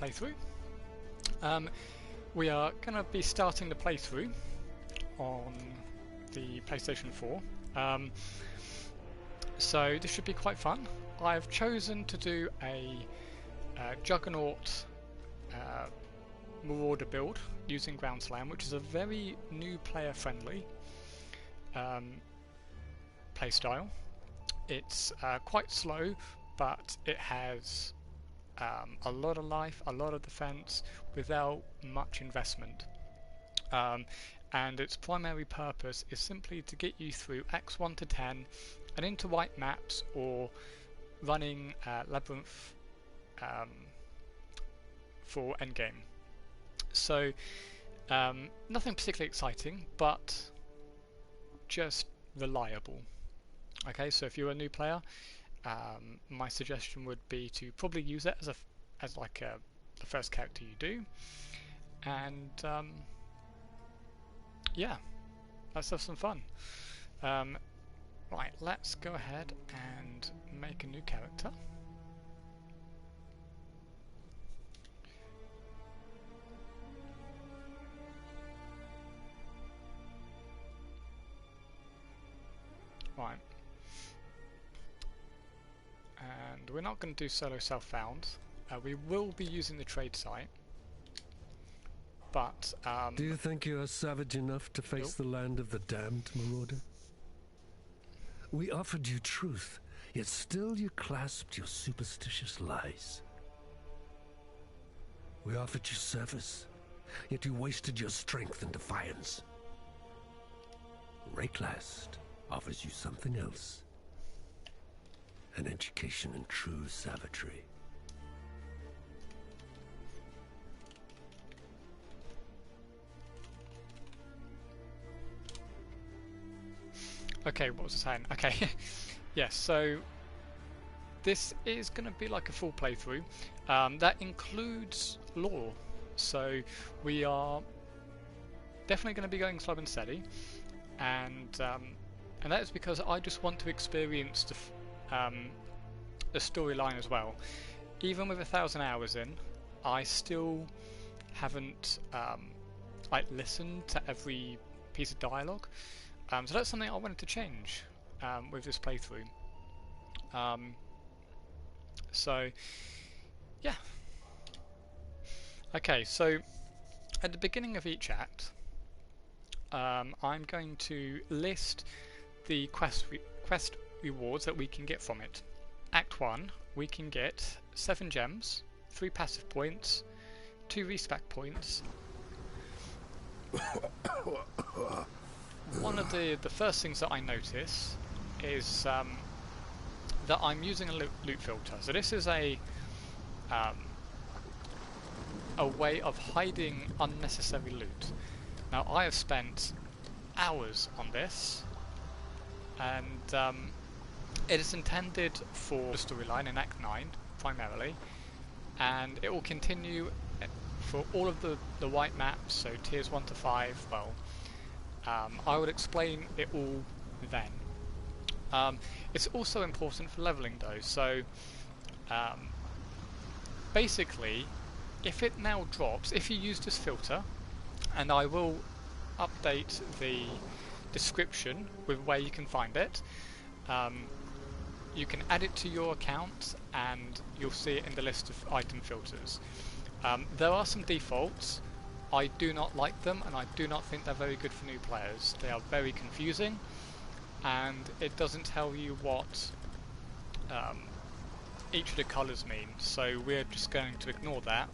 playthrough. We are going to be starting the playthrough on the PlayStation 4. So this should be quite fun. I've chosen to do a Juggernaut Marauder build using Ground Slam, which is a very new player-friendly playstyle. It's quite slow, but it has a lot of life, a lot of defense without much investment. And its primary purpose is simply to get you through Acts 1 to 10 and into white maps, or running Labyrinth for endgame. So nothing particularly exciting, but just reliable. Okay, so if you're a new player, my suggestion would be to probably use it as the first character you do, and yeah, let's have some fun. Right, let's go ahead and make a new character. Right. And we're not going to do solo self-found. We will be using the trade site. But do you think you are savage enough to face the land of the damned, Marauder? We offered you truth, yet still you clasped your superstitious lies. We offered you service, yet you wasted your strength in defiance. Rayclast offers you something else. An education in true savagery. Okay, what was I saying? Okay, yes, so this is going to be like a full playthrough. That includes lore, so we are definitely going to be going slow and steady, and that is because I just want to experience the storyline as well. Even with 1,000 hours in, I still haven't listened to every piece of dialogue. So that's something I wanted to change with this playthrough. So yeah. Okay, so at the beginning of each act, I'm going to list the quest rewards that we can get from it. Act 1, we can get 7 gems, 3 passive points, 2 respec points. One of the first things that I notice is that I'm using a loot filter. So this is a way of hiding unnecessary loot. Now I have spent hours on this, and it is intended for the storyline in Act 9 primarily, and it will continue for all of the white maps, so tiers 1 to 5. Well, I would explain it all then. It's also important for leveling though, so basically if it now drops, if you use this filter, and I will update the description with where you can find it, you can add it to your account and you'll see it in the list of item filters. There are some defaults. I do not like them, and I do not think they're very good for new players. They are very confusing, and it doesn't tell you what each of the colours mean, so we're just going to ignore that,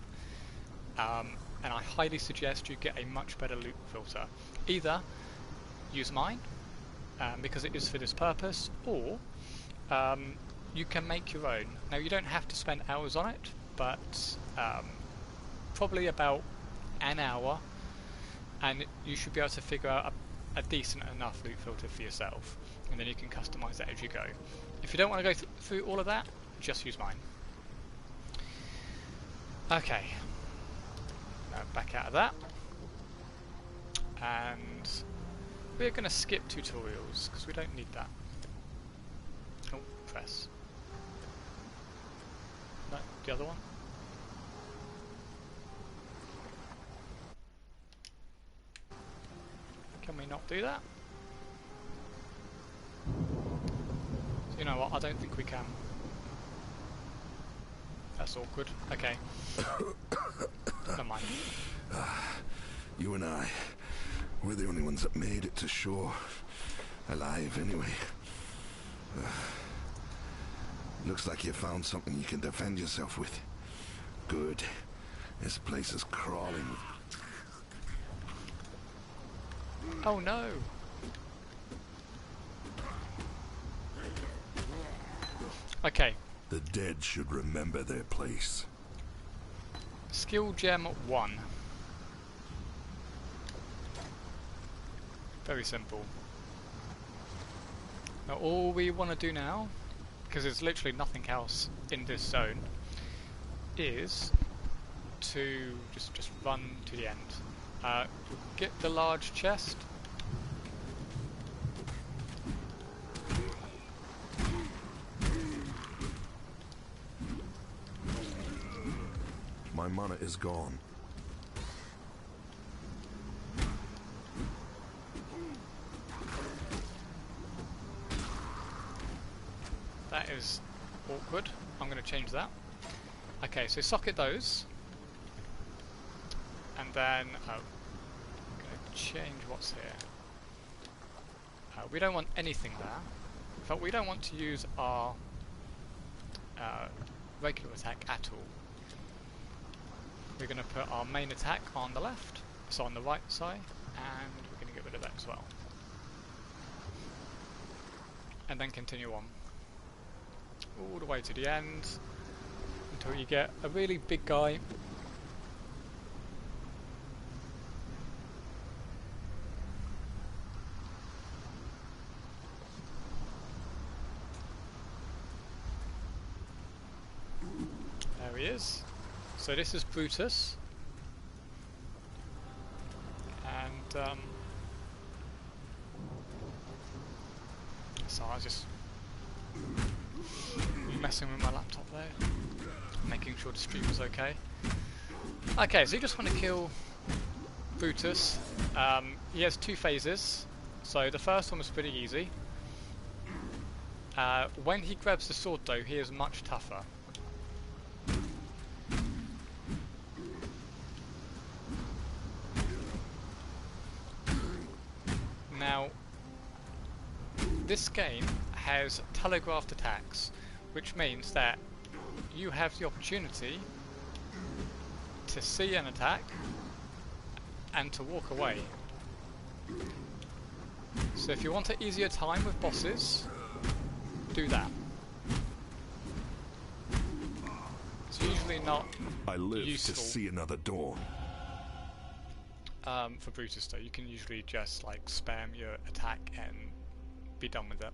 and I highly suggest you get a much better loot filter. Either use mine, because it is for this purpose, or you can make your own. Now you don't have to spend hours on it, but probably about an hour, and you should be able to figure out a decent enough loot filter for yourself, and then you can customize that as you go. If you don't want to go through all of that, just use mine. Okay, now back out of that, and we're going to skip tutorials because we don't need that. Oh, press. No, the other one. not do that? So you know what, I don't think we can. That's awkward. Okay. Never mind. You and I, we're the only ones that made it to shore. Alive, anyway. Looks like you found something you can defend yourself with. Good. This place is crawling with... Oh no! Okay. The dead should remember their place. Skill gem 1. Very simple. Now all we want to do now, because there's literally nothing else in this zone, is to just run to the end. Get the large chest. My mana is gone. That is awkward. I'm going to change that. Okay, so socket those. And then, I'm going to change what's here. We don't want anything there. In fact, we don't want to use our regular attack at all. We're going to put our main attack on the left, so on the right side, and we're going to get rid of that as well. And then continue on. All the way to the end, until you get a really big guy. There he is. So this is Brutus, and so I was just messing with my laptop there, making sure the stream was okay. Okay, so you just want to kill Brutus. He has 2 phases, so the first one was pretty easy. When he grabs the sword though, he is much tougher. Now, this game has telegraphed attacks, which means that you have the opportunity to see an attack and to walk away. So if you want an easier time with bosses, do that. It's usually not I live useful. to see another dawn. For Brutus though, you can usually just like spam your attack and be done with it.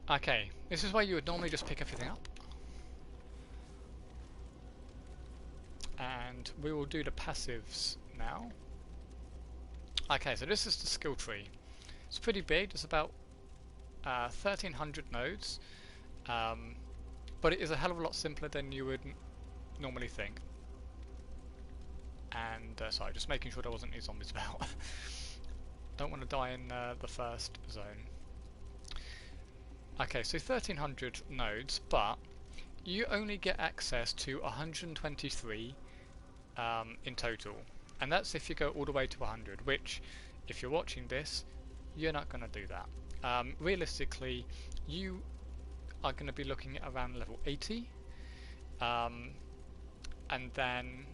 Okay, this is where you would normally just pick everything up. And we will do the passives now. Okay, so this is the skill tree. It's pretty big, it's about 1300 nodes, but it is a hell of a lot simpler than you would normally think. And sorry, just making sure there wasn't any zombies about. Don't want to die in the first zone. Okay, so 1300 nodes, but you only get access to 123 in total, and that's if you go all the way to 100, which, if you're watching this, you're not going to do that. Realistically, you are going to be looking at around level 80, and then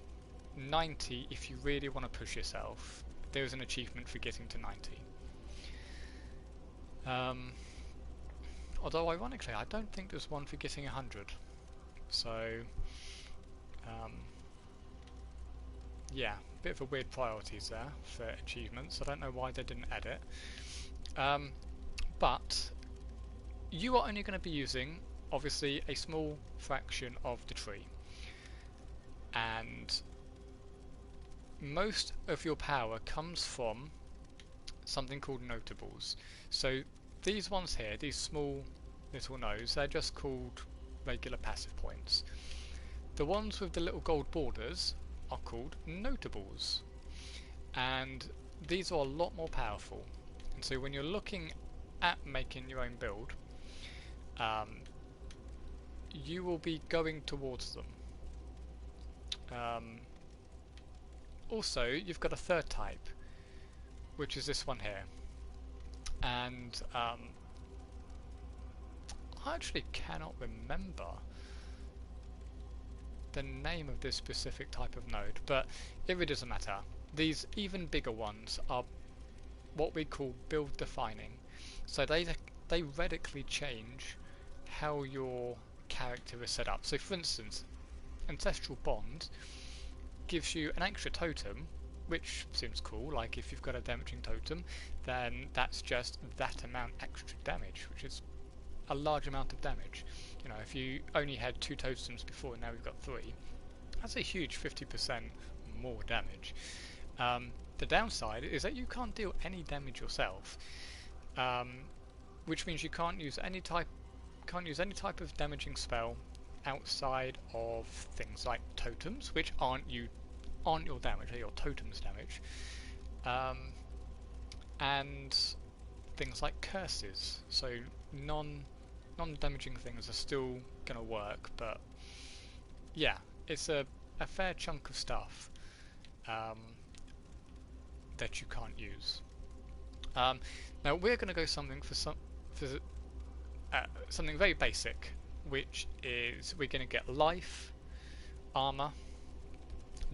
90 if you really want to push yourself. There's an achievement for getting to 90. Although ironically I don't think there's one for getting 100. So yeah, bit of a weird priorities there for achievements. I don't know why they didn't add it. But you are only going to be using obviously a small fraction of the tree, and most of your power comes from something called notables. So these ones here, these small little nodes, they're just called regular passive points. The ones with the little gold borders are called notables. and these are a lot more powerful. And so when you're looking at making your own build, you will be going towards them. Also, you've got a third type, which is this one here, and I actually cannot remember the name of this specific type of node, but it really doesn't matter. These even bigger ones are what we call build defining, so they radically change how your character is set up. So for instance, Ancestral Bond gives you an extra totem, which seems cool. Like if you've got a damaging totem, then that's just that amount extra damage, which is a large amount of damage. You know, if you only had 2 totems before and now you've got 3, that's a huge 50% more damage. The downside is that you can't deal any damage yourself, which means you can't use any type of damaging spell outside of things like totems, which aren't your damage, they're your totem's damage, and things like curses. So non-damaging things are still gonna work, but yeah, it's a fair chunk of stuff that you can't use. Now we're gonna go something something very basic, which is we're going to get life, armor,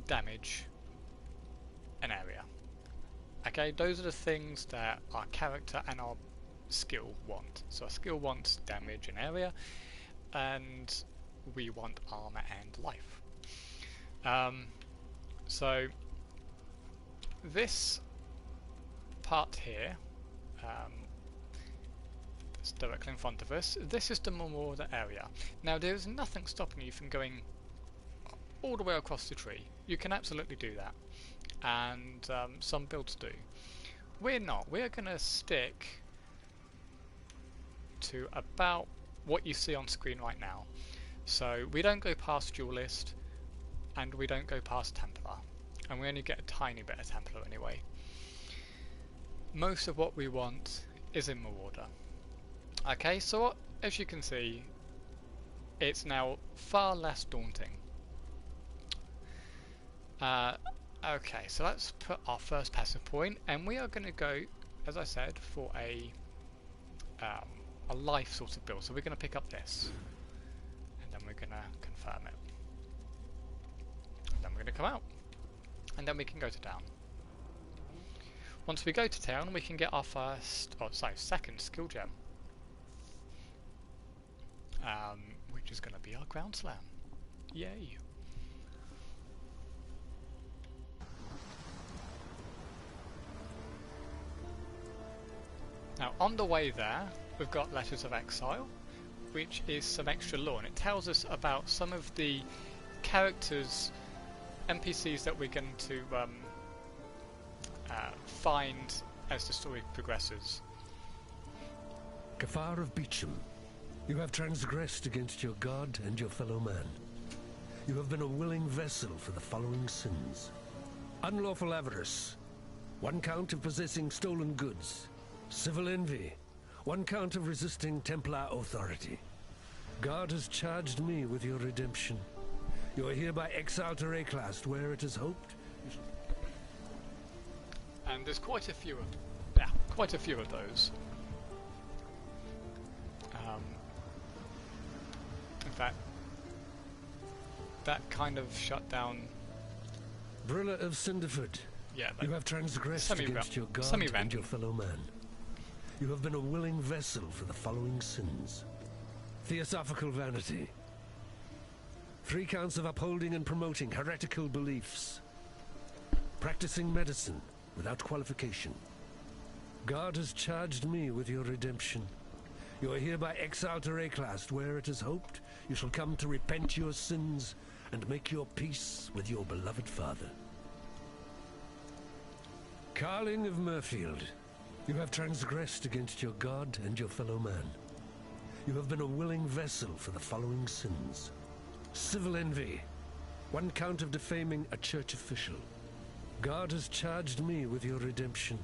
damage, and area. Okay, those are the things that our character and our skill want. So our skill wants damage and area, and we want armor and life. So this part here, it's directly in front of us. This is the Marauder area. Now there is nothing stopping you from going all the way across the tree. You can absolutely do that, and some builds do. We're not. We're going to stick to about what you see on screen right now. So we don't go past Duelist, and we don't go past Templar, and we only get a tiny bit of Templar anyway. Most of what we want is in Marauder. Okay, so as you can see, it's now far less daunting. Okay, so let's put our first passive point, and we are going to go, as I said, for a life sort of build. So we're going to pick up this, and then we're going to confirm it, and then we're going to come out, and then we can go to town. Once we go to town, we can get our second skill gem. Which is going to be our Ground Slam. Yay! Now on the way there, we've got Letters of Exile, which is some extra lore, and it tells us about some of the characters, NPCs that we're going to find as the story progresses. Kafar of Beecham, you have transgressed against your god and your fellow man. You have been a willing vessel for the following sins. Unlawful avarice, 1 count of possessing stolen goods. Civil envy, 1 count of resisting Templar authority. God has charged me with your redemption. You are hereby exiled to Reclast, where it is hoped. And there's quite a few of those. In fact, that kind of shut down. Brilla of Cinderford, Yeah, you have transgressed against your god and your fellow man. You have been a willing vessel for the following sins. Theosophical vanity, 3 counts of upholding and promoting heretical beliefs. Practicing medicine without qualification. God has charged me with your redemption. You are hereby exiled to Reclast, where it is hoped you shall come to repent your sins and make your peace with your beloved father. Carling of Murfield, you have transgressed against your god and your fellow man. You have been a willing vessel for the following sins. Civil envy, 1 count of defaming a church official. God has charged me with your redemption.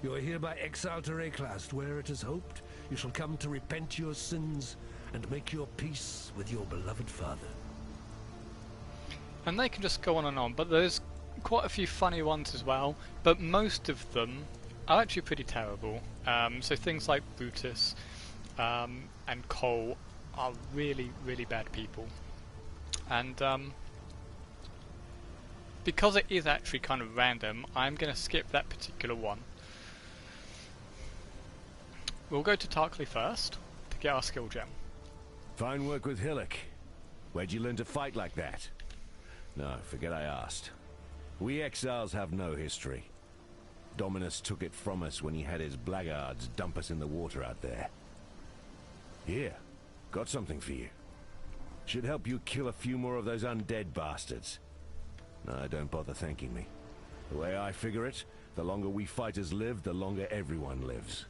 You are hereby exiled to Reklast, where it is hoped you shall come to repent your sins and make your peace with your beloved father. And they can just go on and on, but there's quite a few funny ones as well, but most of them are actually pretty terrible. So things like Brutus and Cole are really, really bad people. And because it is actually kind of random, I'm going to skip that particular one. We'll go to Tarqell first to get our skill gem. Fine work with Hillock. Where'd you learn to fight like that? No, forget I asked. We exiles have no history. Dominus took it from us when he had his blackguards dump us in the water out there. Here, got something for you. Should help you kill a few more of those undead bastards. No, don't bother thanking me. The way I figure it, the longer we fighters live, the longer everyone lives.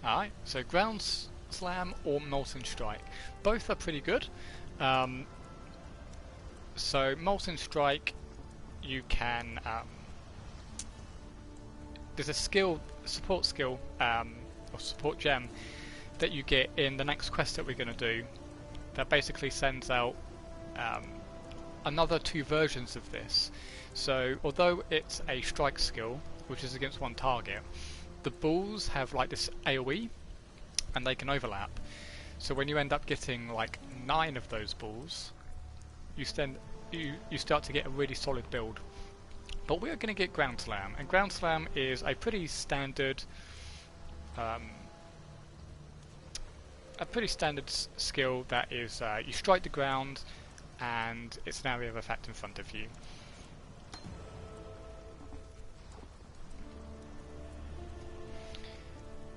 Alright, so Ground Slam or Molten Strike. Both are pretty good. So Molten Strike, you can... there's a skill, support skill, or support gem that you get in the next quest that we're going to do that basically sends out another 2 versions of this. So although it's a strike skill, which is against one target, the balls have like this AoE and they can overlap. So when you end up getting like 9 of those balls, you start to get a really solid build. But we're going to get Ground Slam, and Ground Slam is a pretty standard skill that is you strike the ground and it's an area of effect in front of you.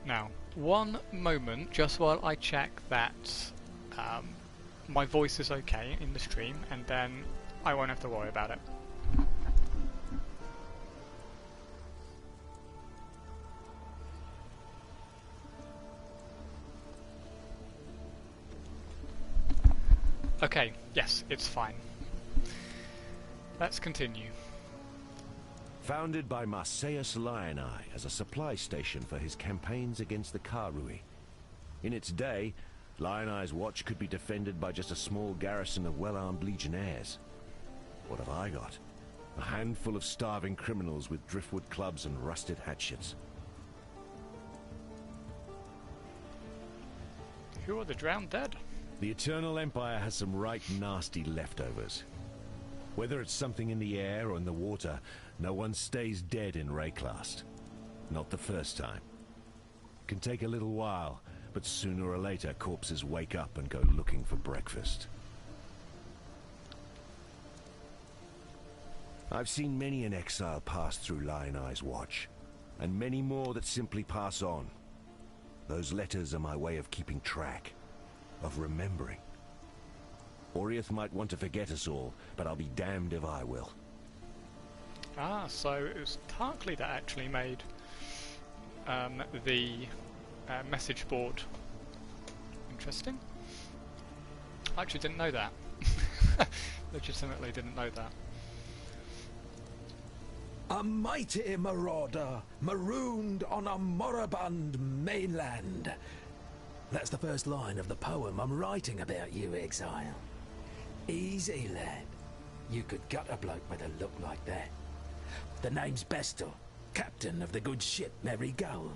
Now, one moment just while I check that my voice is okay in the stream, and then I won't have to worry about it. Okay, yes, it's fine. Let's continue. Founded by Marseus Lioneye as a supply station for his campaigns against the Karui. In its day, Lioneye's watch could be defended by just a small garrison of well-armed legionnaires. What have I got? A handful of starving criminals with driftwood clubs and rusted hatchets. Who are the drowned dead? The Eternal Empire has some right nasty leftovers. Whether it's something in the air or in the water, no one stays dead in Reklast. Not the first time. Can take a little while, but sooner or later corpses wake up and go looking for breakfast. I've seen many an exile pass through Lioneye's watch, and many more that simply pass on. Those letters are my way of keeping track, of remembering. Oriath might want to forget us all, but I'll be damned if I will. Ah, so it was Tarqell that actually made the message board. Interesting. I actually didn't know that. Legitimately didn't know that. A mighty marauder, marooned on a moribund mainland. That's the first line of the poem I'm writing about you, Exile. Easy, lad. You could gut a bloke with a look like that. The name's Bestel, captain of the good ship Merry Gull.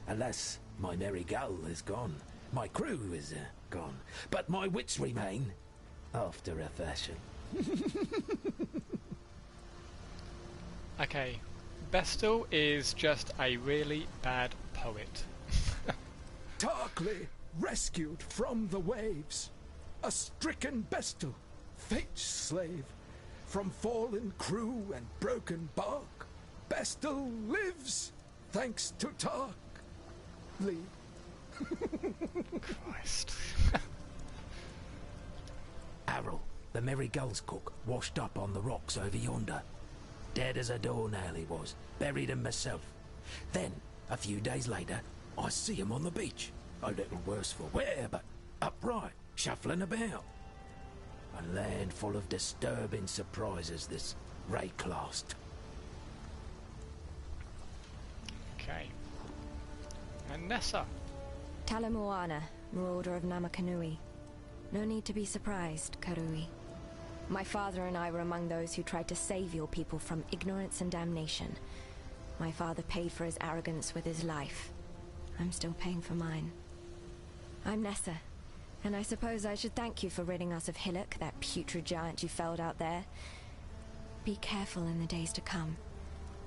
Alas, my Merry Gull is gone. My crew is gone. But my wits remain, after a fashion. Okay, Bestel is just a really bad poet. Tarqell rescued from the waves. A stricken Bestel, fate's slave. From fallen crew and broken bark, Bestel lives, thanks to Tarqell. Christ. Arrol, the Merry Gull's cook, washed up on the rocks over yonder. Dead as a doornail he was, buried him myself. Then, a few days later, I see him on the beach. A little worse for wear, but upright, shuffling about. A land full of disturbing surprises, this. Rayclast. Okay. And Nessa. Talamoana, Marauder of Namakanui. No need to be surprised, Karui. My father and I were among those who tried to save your people from ignorance and damnation. My father paid for his arrogance with his life. I'm still paying for mine. I'm Nessa, and I suppose I should thank you for ridding us of Hillock, that putrid giant you felled out there. Be careful in the days to come.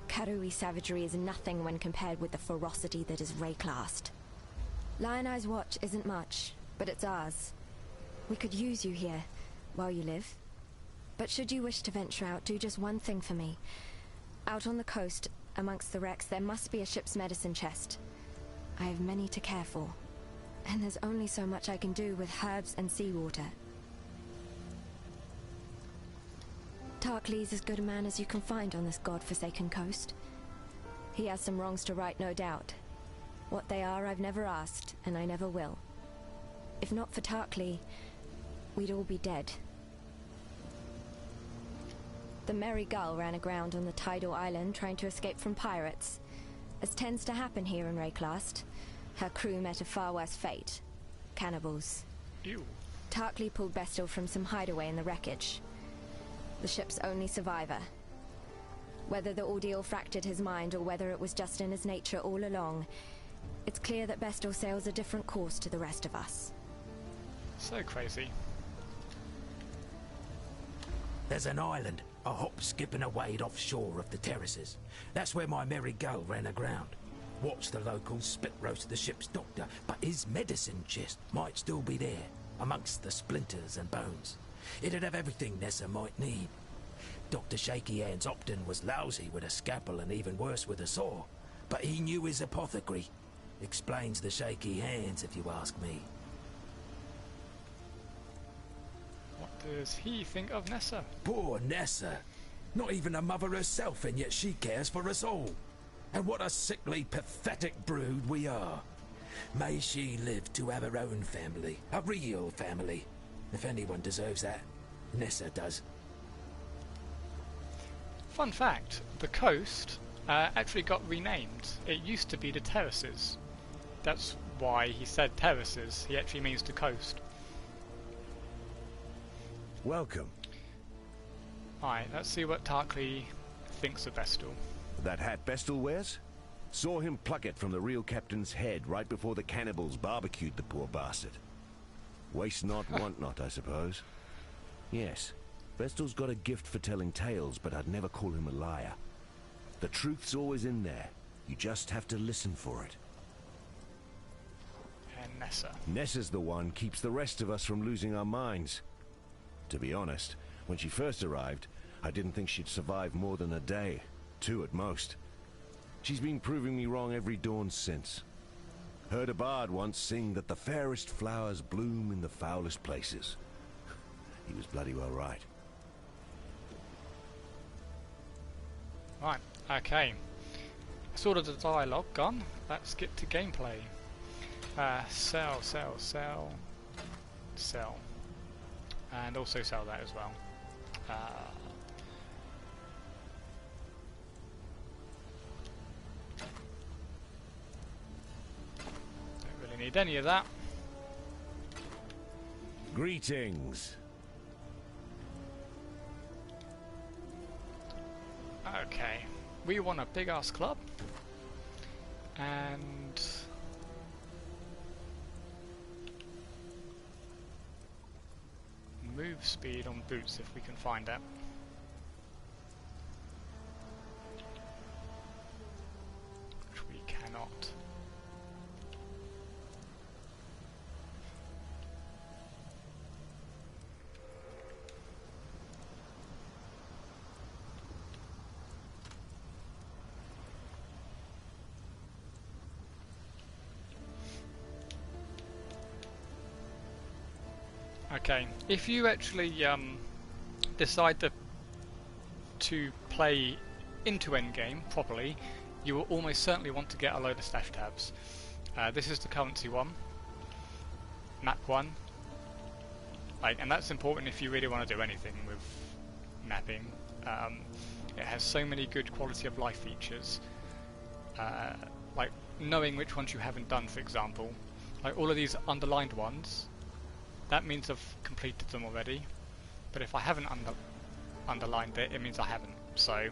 Karui savagery is nothing when compared with the ferocity that is Rayclast. Lion Eye's watch isn't much, but it's ours. We could use you here, while you live. But should you wish to venture out, do just one thing for me. Out on the coast, amongst the wrecks, there must be a ship's medicine chest. I have many to care for, and there's only so much I can do with herbs and seawater. Tarqell's as good a man as you can find on this god-forsaken coast. He has some wrongs to right, no doubt. What they are, I've never asked, and I never will. If not for Tarqell, we'd all be dead. The Merry Gull ran aground on the tidal island trying to escape from pirates. As tends to happen here in Rayclast, her crew met a far worse fate. Cannibals. Ew. Tarqell pulled Bestel from some hideaway in the wreckage. The ship's only survivor. Whether the ordeal fractured his mind or whether it was just in his nature all along, it's clear that Bestel sails a different course to the rest of us. So crazy. There's an island, a hop, skip and a wade offshore of the terraces. That's where my Merry Gull ran aground. Watched the locals spit roast the ship's doctor, but his medicine chest might still be there, amongst the splinters and bones. It'd have everything Nessa might need. Dr. Shaky Hands Opton was lousy with a scalpel and even worse with a saw, but he knew his apothecary. Explains the shaky hands, if you ask me. What does he think of Nessa? Poor Nessa. Not even a mother herself, and yet she cares for us all. And what a sickly, pathetic brood we are. May she live to have her own family, a real family. If anyone deserves that, Nessa does. Fun fact, the coast actually got renamed. It used to be the Terraces. That's why he said terraces. He actually means the coast. Welcome. Alright, let's see what Tarqell thinks of Bestel. That hat Bestel wears? Saw him pluck it from the real captain's head right before the cannibals barbecued the poor bastard. Waste not, want not, I suppose. Yes, Bestel's got a gift for telling tales, but I'd never call him a liar. The truth's always in there. You just have to listen for it. And Nessa. Nessa's the one keeps the rest of us from losing our minds. To be honest, when she first arrived, I didn't think she'd survive more than a day. 2 at most. She's been proving me wrong every dawn since. Heard a bard once sing that the fairest flowers bloom in the foulest places. He was bloody well right. Right, okay. That's all of the dialogue gone. Let's get to gameplay. Sell. And also sell that as well. Don't really need any of that. Greetings. Okay, we want a big ass club and move speed on boots if we can find it. Which we cannot. Okay, if you actually decide to play into endgame properly, you will almost certainly want to get a load of stash tabs. This is the currency one, map 1, and that's important if you really want to do anything with mapping. It has so many good quality of life features, like knowing which ones you haven't done, for example. Like all of these underlined ones, that means I've completed them already, but if I haven't underlined it, it means I haven't. So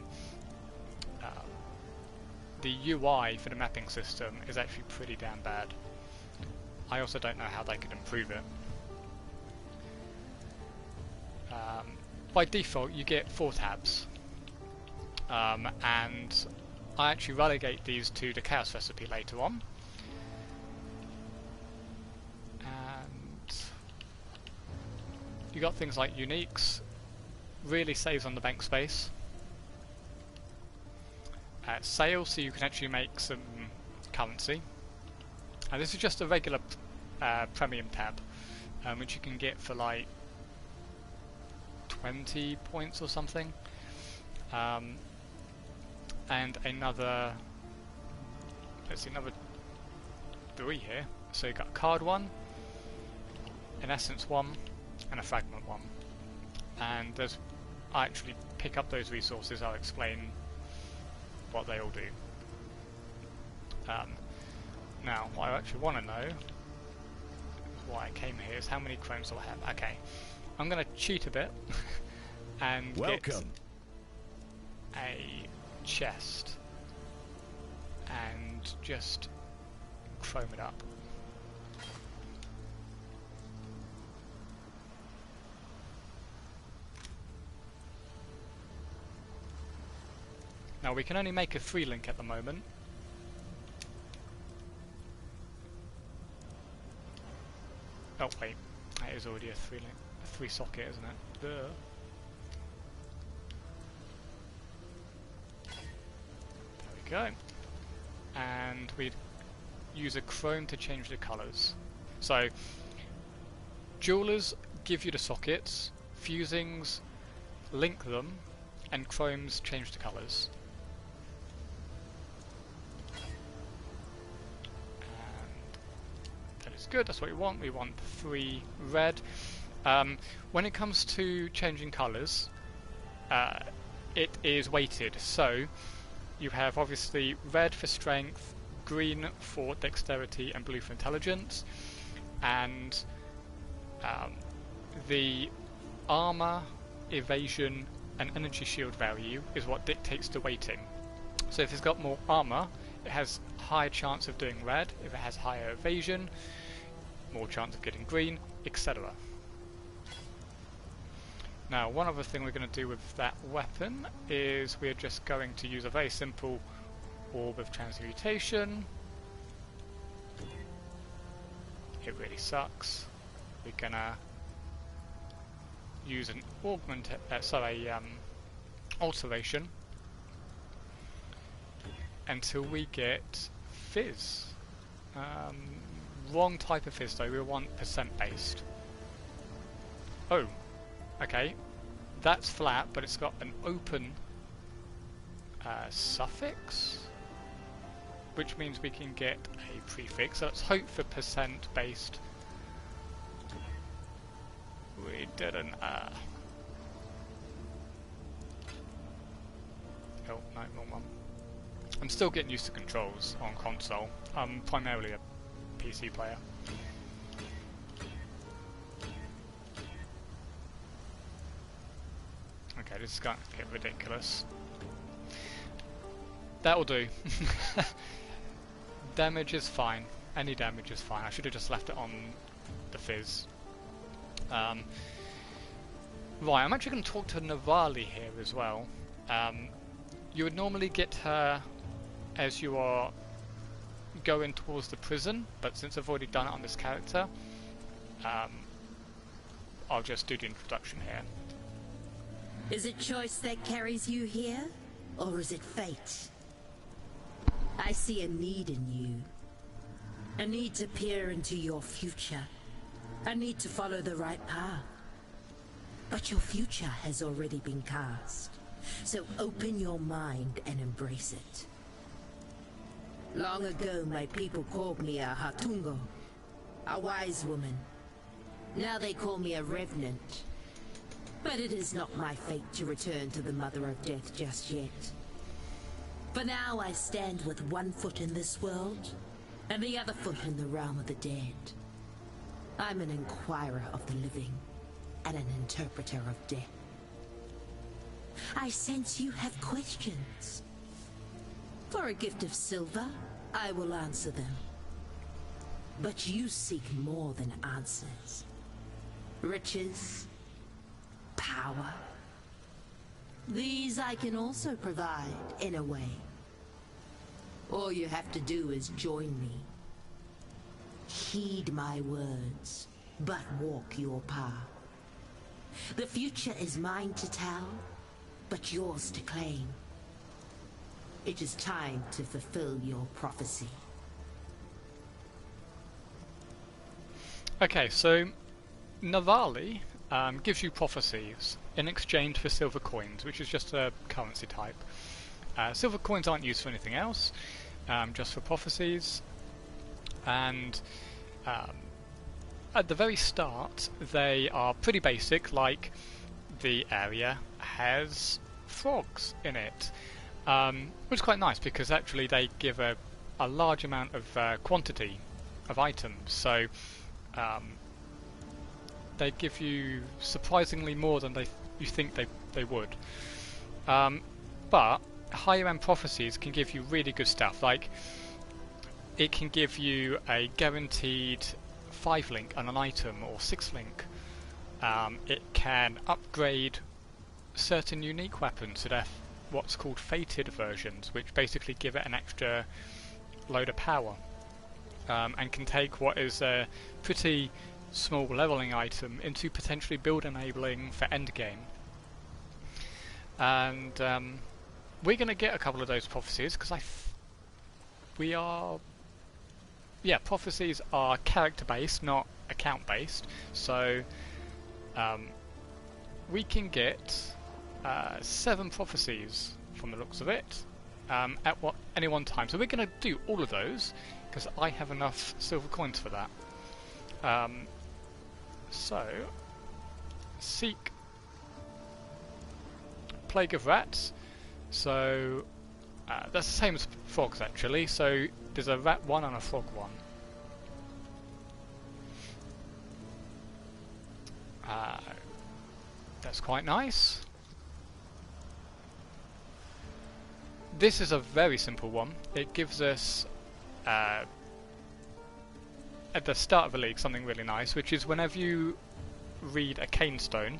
the UI for the mapping system is actually pretty damn bad. I also don't know how they could improve it. By default you get 4 tabs, and I actually relegate these to the Chaos recipe later on. And you got things like uniques, really saves on the bank space. Sale, so you can actually make some currency. And this is just a regular premium tab, which you can get for like 20 points or something. And another, let's see, another 3 here. So you've got a card 1, an essence 1, and a fragment 1. And I actually pick up those resources. I'll explain what they all do. Now, what I actually want to know, why I came here, is how many chromes do I have? Okay, I'm going to cheat a bit and get a chest and just chrome it up. Now we can only make a 3 link at the moment. Oh wait, that is already a 3 link, a 3 socket, isn't it? Duh. There we go. And we use a chrome to change the colours. So jewelers give you the sockets, fusings link them, and chromes change the colours. Good, that's what we want. We want 3 red. When it comes to changing colours, it is weighted. So you have obviously red for strength, green for dexterity, and blue for intelligence. And the armour, evasion, and energy shield value is what dictates the weighting. So if it's got more armour, it has higher chance of doing red. If it has higher evasion, more chance of getting green, etc. Now, one other thing we're going to do with that weapon is we're just going to use a very simple orb of transmutation. It really sucks. We're gonna use an alteration until we get fizz. Wrong type of fizz though, we want percent based. Oh, okay. That's flat, but it's got an open suffix, which means we can get a prefix. So let's hope for percent based. We didn't. Oh, no, wrong one. I'm still getting used to controls on console. I'm primarily a PC player. Okay, this is going to get ridiculous. That'll do. Damage is fine. Any damage is fine. I should have just left it on the fizz. Right, I'm actually going to talk to Navali here as well. You would normally get her as you are going towards the prison, but since I've already done it on this character, I'll just do the introduction here. Is it choice that carries you here, or is it fate? I see a need in you. A need to peer into your future. A need to follow the right path. But your future has already been cast. So open your mind and embrace it. Long ago, my people called me a Hatungo, a wise woman. Now they call me a Revenant. But it is not my fate to return to the Mother of Death just yet. For now I stand with one foot in this world, and the other foot in the realm of the dead. I'm an inquirer of the living, and an interpreter of death. I sense you have questions. For a gift of silver, I will answer them. But you seek more than answers. Riches, power. These I can also provide, in a way. All you have to do is join me. Heed my words, but walk your path. The future is mine to tell, but yours to claim. It is time to fulfill your prophecy. Okay, so Navali gives you prophecies in exchange for silver coins, which is just a currency type. Silver coins aren't used for anything else, just for prophecies. And at the very start, they are pretty basic, like the area has frogs in it, which is quite nice because actually they give a large amount of quantity of items. So they give you surprisingly more than you think they would. But higher end prophecies can give you really good stuff, like it can give you a guaranteed 5 link on an item or 6 link. It can upgrade certain unique weapons to their what's called fated versions, which basically give it an extra load of power, and can take what is a pretty small leveling item into potentially build enabling for endgame. And we're going to get a couple of those prophecies because prophecies are character based, not account based. So we can get 7 prophecies from the looks of it at any one time. So we're going to do all of those because I have enough silver coins for that. So seek Plague of Rats. So that's the same as frogs actually. So there's a rat one and a frog one. That's quite nice. This is a very simple one. It gives us at the start of the league something really nice, which is whenever you read a cane stone,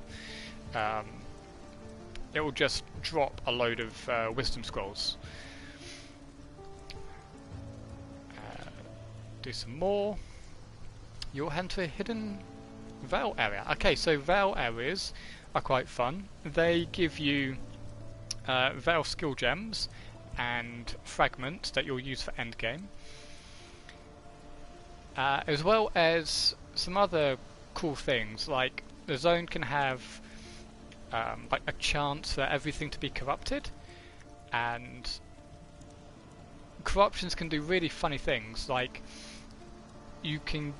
it will just drop a load of wisdom scrolls. Do some more. You'll enter a hidden Veil area. Okay, so Veil areas are quite fun. They give you Veil skill gems and fragments that you'll use for endgame, as well as some other cool things, like the zone can have like a chance for everything to be corrupted, and corruptions can do really funny things, like you can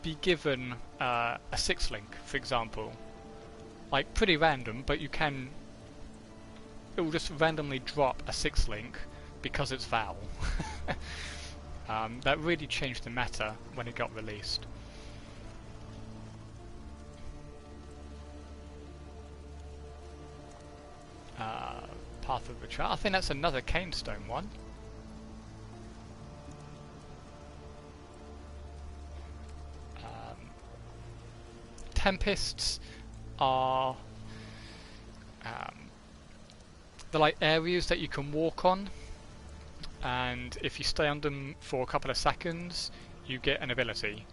be given a 6 link, for example, like pretty random, but it will just randomly drop a 6 link because it's Val. That really changed the meta when it got released. Path of Betrayal. I think that's another cane stone one. Tempests are they're like areas that you can walk on, and if you stay on them for a couple of seconds you get an ability.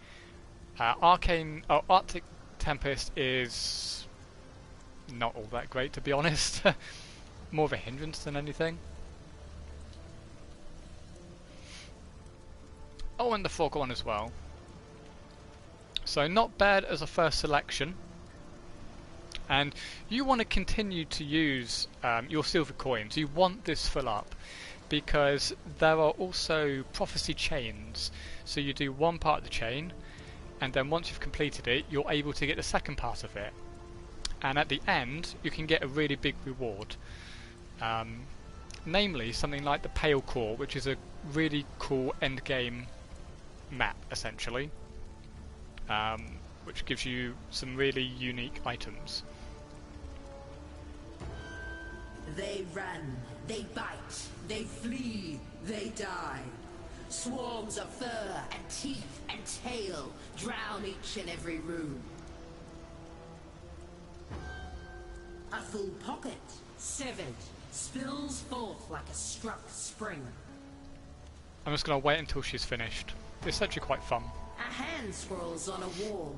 Arctic Tempest is not all that great, to be honest. More of a hindrance than anything. Oh, and the Frog one as well. So not bad as a first selection. And you want to continue to use your silver coins. You want this full up, because there are also prophecy chains. So you do one part of the chain, and then once you've completed it, you're able to get the second part of it. and at the end you can get a really big reward. Namely something like the Pale Core, which is a really cool end game map essentially, which gives you some really unique items. They run, they bite, they flee, they die. Swarms of fur and teeth and tail drown each and every room. A full pocket, severed, spills forth like a struck spring. I'm just going to wait until she's finished. It's actually quite fun. A hand scrolls on a wall,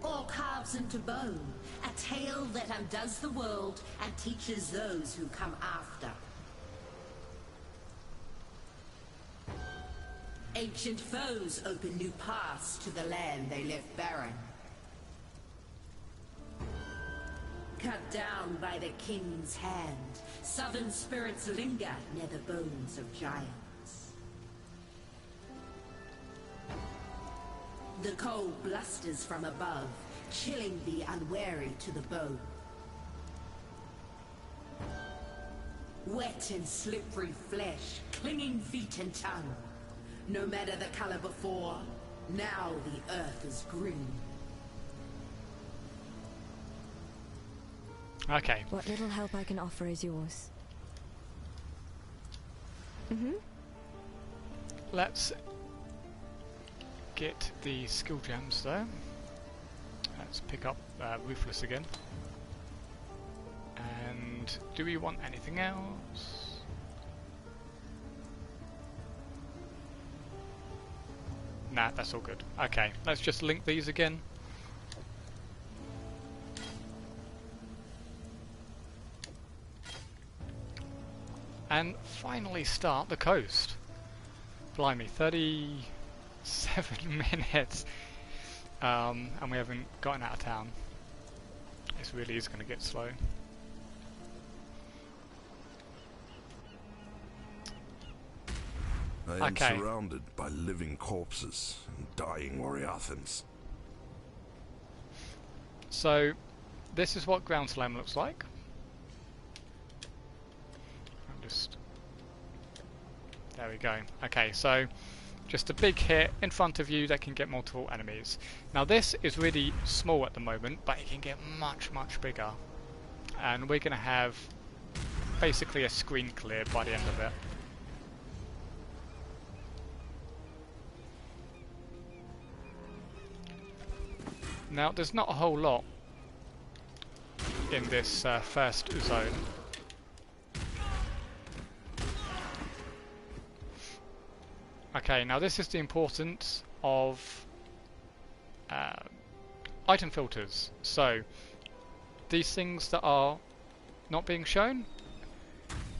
or carves into bone, a tale that undoes the world and teaches those who come after. Ancient foes open new paths to the land they left barren. Cut down by the king's hand, southern spirits linger near the bones of giants. The cold blusters from above, chilling the unwary to the bone. Wet and slippery flesh, clinging feet and tongue. No matter the color before, now the earth is green. Okay. What little help I can offer is yours. Let's get the skill gems though. Let's pick up Ruthless again. And do we want anything else? Nah, that's all good. Okay, let's just link these again. And finally start the coast. Blimey, 37 minutes. And we haven't gotten out of town. This really is going to get slow. I am surrounded by living corpses and dying warriathans. So, this is what Ground Slam looks like. There we go. Okay, so just a big hit in front of you that can get multiple enemies. Now this is really small at the moment, but it can get much, much bigger. And we're going to have basically a screen clear by the end of it. Now there's not a whole lot in this first zone. Okay, now this is the importance of item filters. So, these things that are not being shown,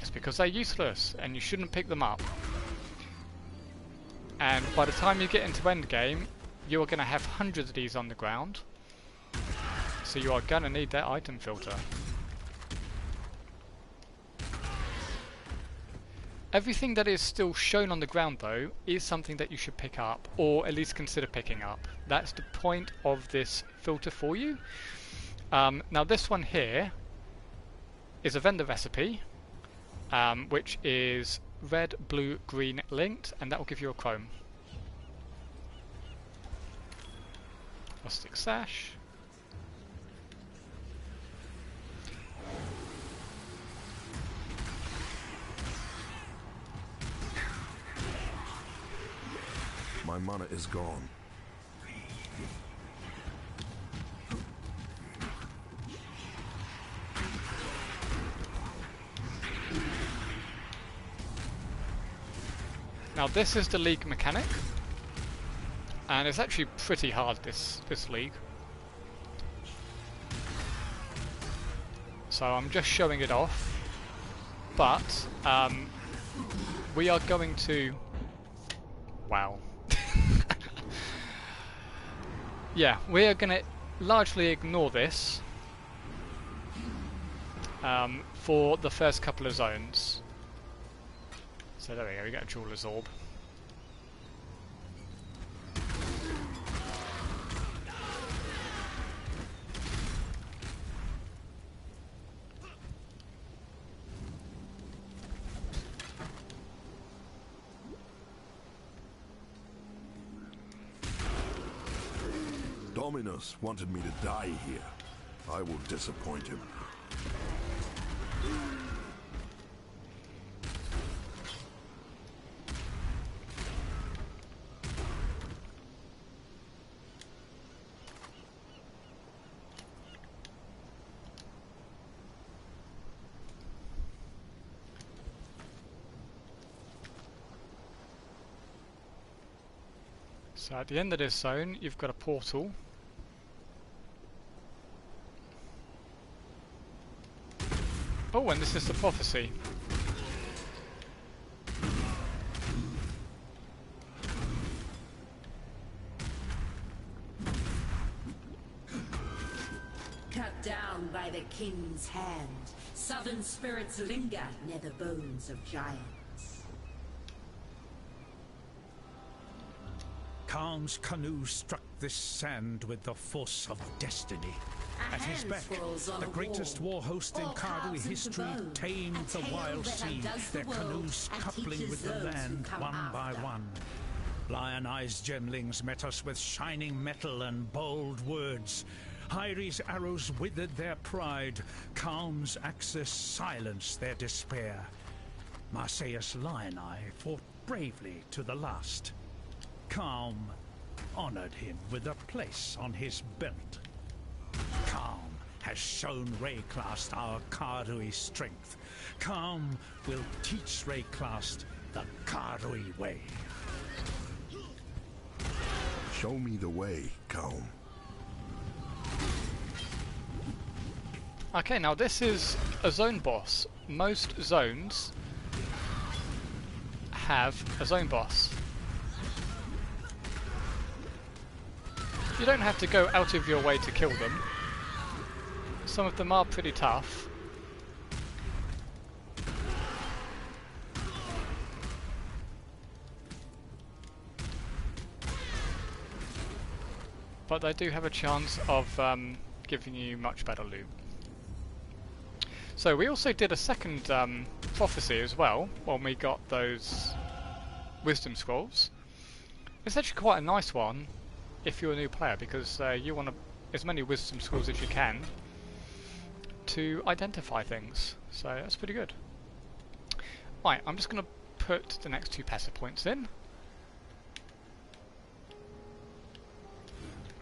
it's because they're useless and you shouldn't pick them up. And by the time you get into endgame, you are going to have hundreds of these on the ground. So you are going to need that item filter. Everything that is still shown on the ground though is something that you should pick up, or at least consider picking up. That's the point of this filter for you. Now this one here is a vendor recipe, which is red, blue, green linked, and that will give you a chrome. Rustic sash. My mana is gone. Now this is the league mechanic, and it's actually pretty hard, this league. So I'm just showing it off, but we are going to... Wow. Yeah, we are going to largely ignore this for the first couple of zones. So there we go, we got a Jeweler's Orb. Dominus wanted me to die here. I will disappoint him. So at the end of this zone, you've got a portal. Oh, and this is the prophecy. Cut down by the king's hand, southern spirits linger near the bones of giants. Khan's canoe struck this sand with the force of destiny. At his back, the greatest war host in Karui history tamed the wild sea, their canoes coupling with the land one by one. Lion-eyed gemlings met us with shining metal and bold words. Hyri's arrows withered their pride, Khan's axes silenced their despair. Marseilles Lion-Eye fought bravely to the last. Khan honored him with a place on his belt. Khan has shown Rayclast our Karui strength. Khan will teach Rayclast the Karui way. Show me the way, Khan. Okay, now this is a zone boss. Most zones have a zone boss. You don't have to go out of your way to kill them. Some of them are pretty tough. But they do have a chance of giving you much better loot. So we also did a second prophecy as well when we got those wisdom scrolls. It's actually quite a nice one if you're a new player, because you want as many wisdom scrolls as you can to identify things. So that's pretty good. Right, I'm just going to put the next two passive points in,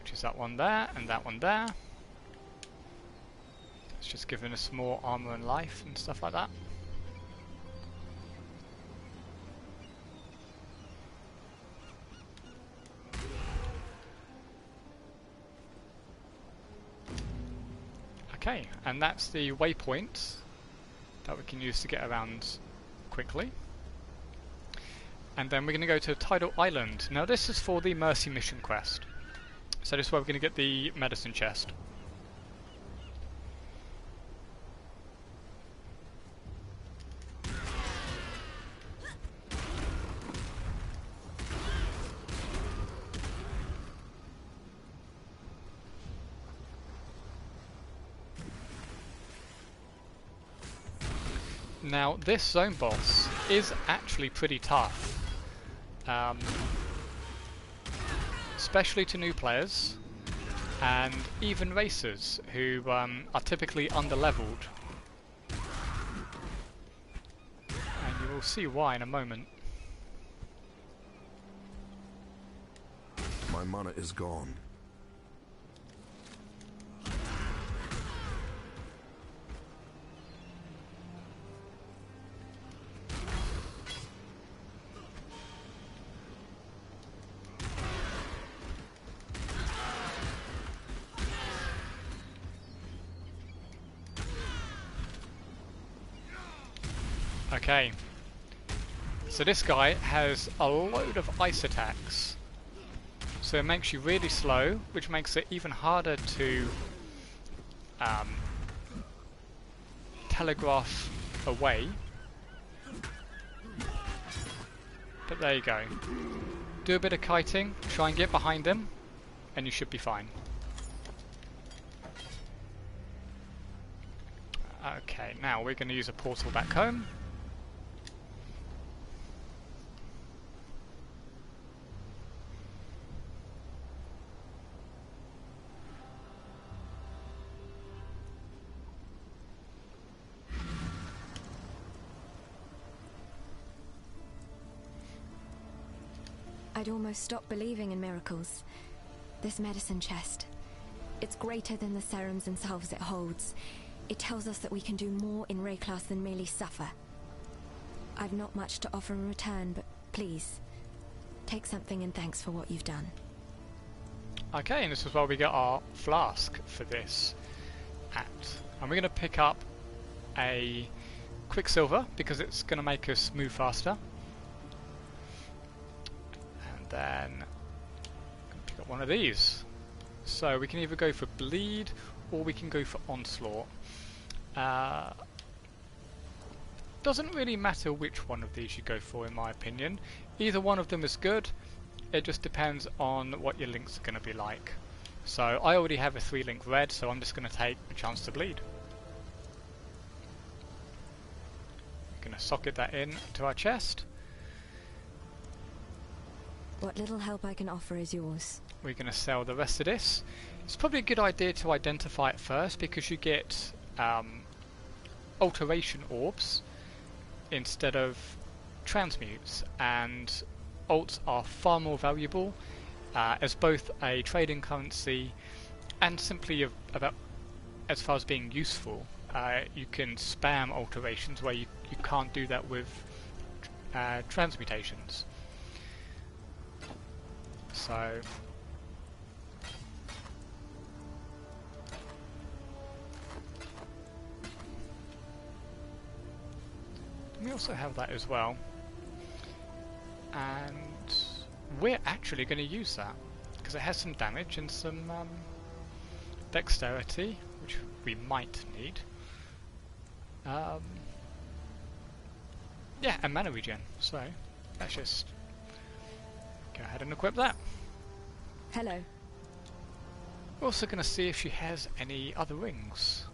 which is that one there and that one there. It's just giving us more armor and life and stuff like that. Okay, and that's the waypoint that we can use to get around quickly. And then we're going to go to Tidal Island. Now this is for the Mercy Mission quest. So this is where we're going to get the medicine chest. Now this zone boss is actually pretty tough, especially to new players and even racers who are typically under-leveled, and you will see why in a moment. My mana is gone. Okay, so this guy has a load of ice attacks, so it makes you really slow, which makes it even harder to telegraph away. But there you go. Do a bit of kiting, try and get behind him, and you should be fine. Okay, now we're going to use a portal back home. I'd almost stopped believing in miracles. This medicine chest, it's greater than the serums and salves it holds. It tells us that we can do more in Rayclass than merely suffer. I've not much to offer in return, but please, take something in thanks for what you've done. Okay, and this is where we get our flask for this at. And we're going to pick up a Quicksilver because it's going to make us move faster. And then pick up one of these. So we can either go for Bleed or we can go for Onslaught. Doesn't really matter which one of these you go for, in my opinion. Either one of them is good. It just depends on what your links are going to be like. So I already have a 3-link red, so I'm just going to take a chance to bleed. Going to socket that in to our chest. What little help I can offer is yours. We're going to sell the rest of this. It's probably a good idea to identify it first because you get alteration orbs instead of transmutes, and alts are far more valuable as both a trading currency and simply about as far as being useful. You can spam alterations where you can't do that with transmutations. So we also have that as well, and we're actually going to use that because it has some damage and some dexterity, which we might need. Yeah, and mana regen, so let's just go ahead and equip that. Hello. We're also going to see if she has any other rings.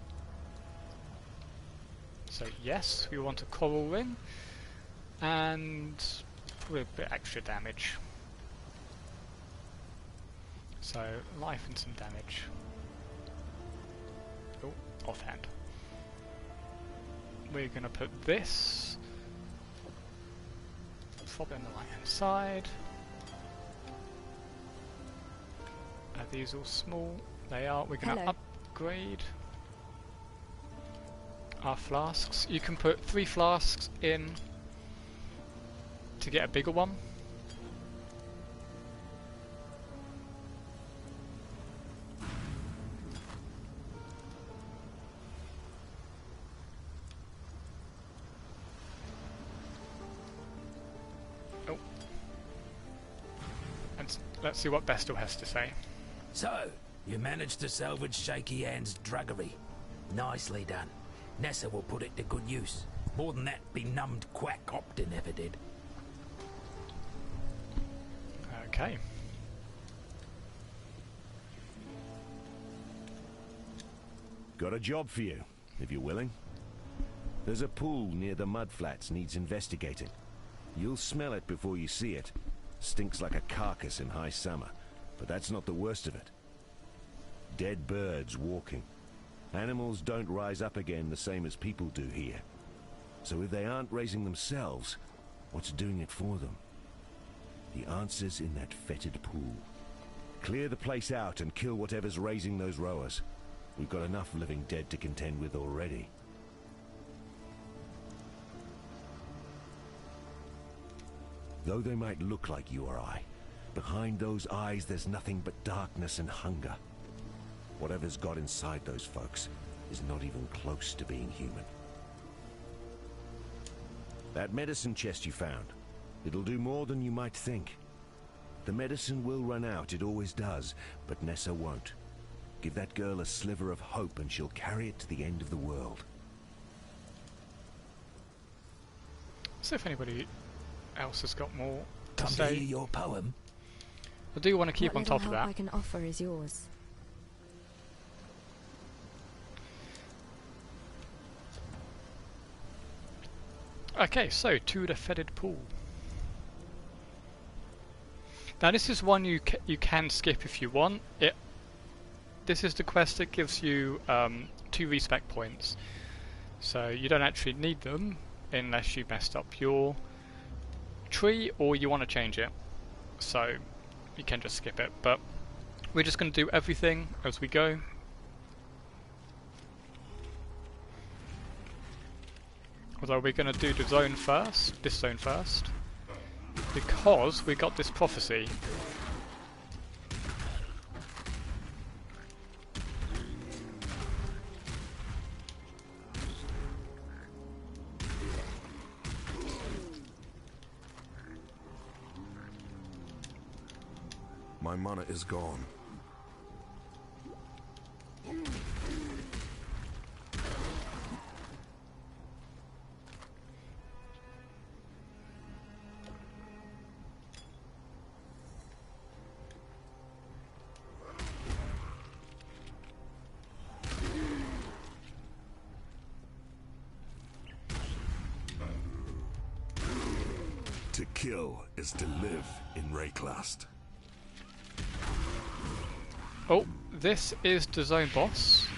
So yes, we want a coral ring and probably a bit extra damage. So life and some damage. Oh, offhand. We're going to put this probably on the right hand side. Are these all small? They are. We're going to upgrade our flasks. You can put 3 flasks in to get a bigger one. Oh. And let's see what Bestel has to say. So, you managed to salvage Shaky Hand's druggery. Nicely done. Nessa will put it to good use. More than that benumbed quack Optin ever did. Okay. Got a job for you, if you're willing. There's a pool near the mudflats needs investigating. You'll smell it before you see it. Stinks like a carcass in high summer, but that's not the worst of it. Dead birds walking. Animals don't rise up again the same as people do here. So if they aren't raising themselves, what's doing it for them? The answer's in that fetid pool. Clear the place out and kill whatever's raising those rowers. We've got enough living dead to contend with already. Though they might look like you or I, behind those eyes there's nothing but darkness and hunger. Whatever's got inside those folks is not even close to being human. That medicine chest you found, it'll do more than you might think. The medicine will run out, it always does, but Nessa won't. Give that girl a sliver of hope and she'll carry it to the end of the world. See if anybody else has got more to Come say. to hear your poem. I do want to keep what on top of little help that. I can offer is yours. Okay, so to the fetid pool. Now this is one you can skip if you want. This is the quest that gives you 2 respec points, so you don't actually need them unless you messed up your tree or you want to change it. so you can just skip it, but we're just going to do everything as we go. Although we're going to do the zone first, this zone first, because we got this prophecy. My mana is gone. To kill is to live in Rayclast. Oh, this is the zone boss.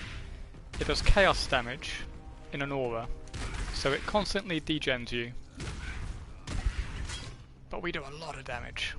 It does chaos damage in an aura, so it constantly degens you. But we do a lot of damage.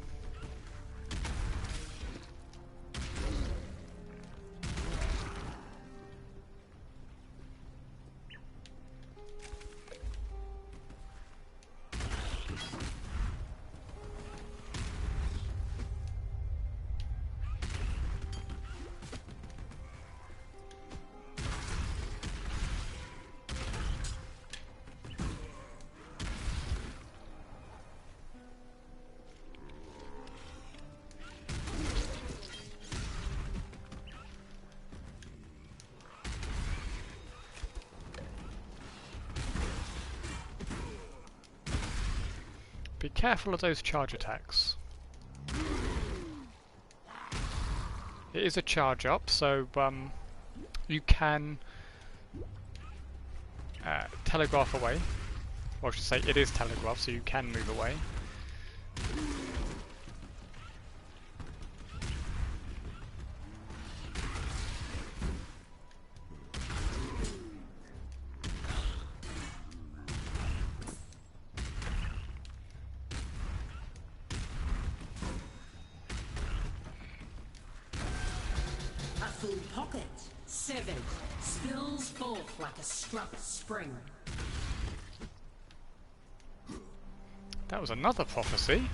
Be careful of those charge attacks. It is a charge up, so you can telegraph away. Or I should say, it is telegraph, so you can move away. Full pocket, severed, spills forth like a struck spring. That was another prophecy.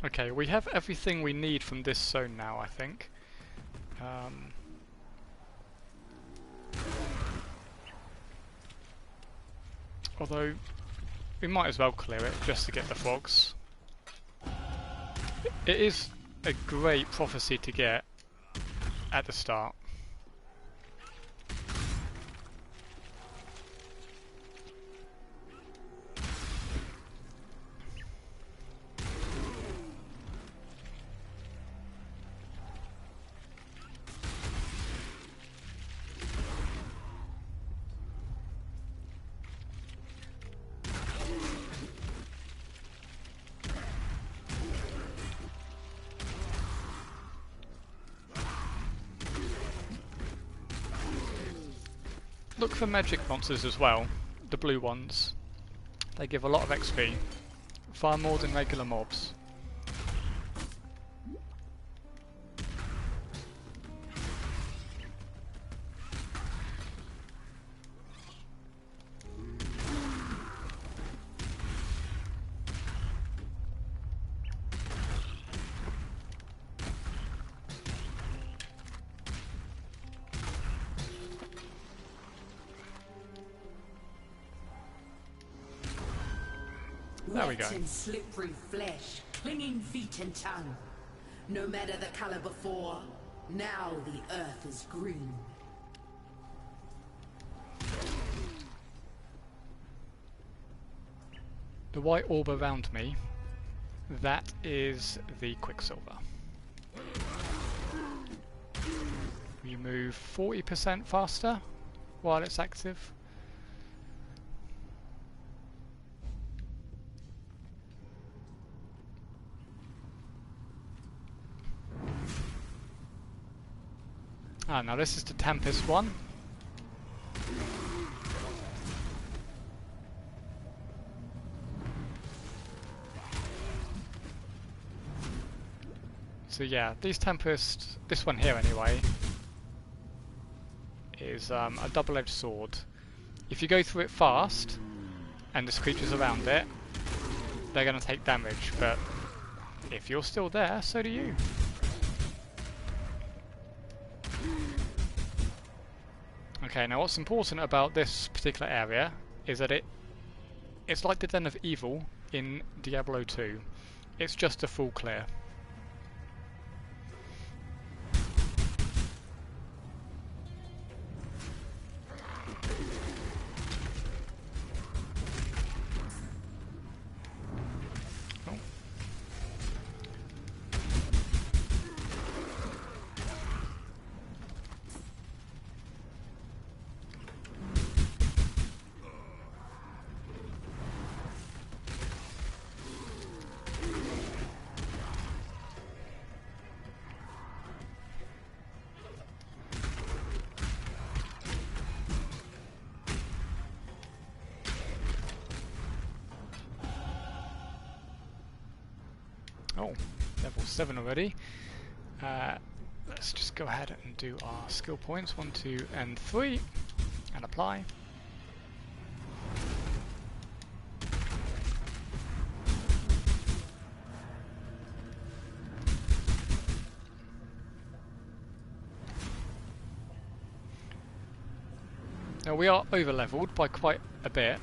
Okay, we have everything we need from this zone now, I think. Although, we might as well clear it, just to get the frogs. It is a great prophecy to get at the start. Look for magic monsters as well, the blue ones. They give a lot of XP, far more than regular mobs. There we go. Wet and slippery flesh, clinging feet and tongue. No matter the color before, now the earth is green. The white orb around me, that is the Quicksilver. You move 40% faster while it's active. Ah, now this is the Tempest one. So yeah, these Tempest, this one here anyway, is a double-edged sword. If you go through it fast, and there's creatures around it, they're going to take damage, but if you're still there, so do you. Okay, now what's important about this particular area is that it's like the Den of Evil in Diablo 2. It's just a full clear. Oh, level 7 already. Let's just go ahead and do our skill points, 1, 2 and 3, and apply. Now we are over leveled by quite a bit,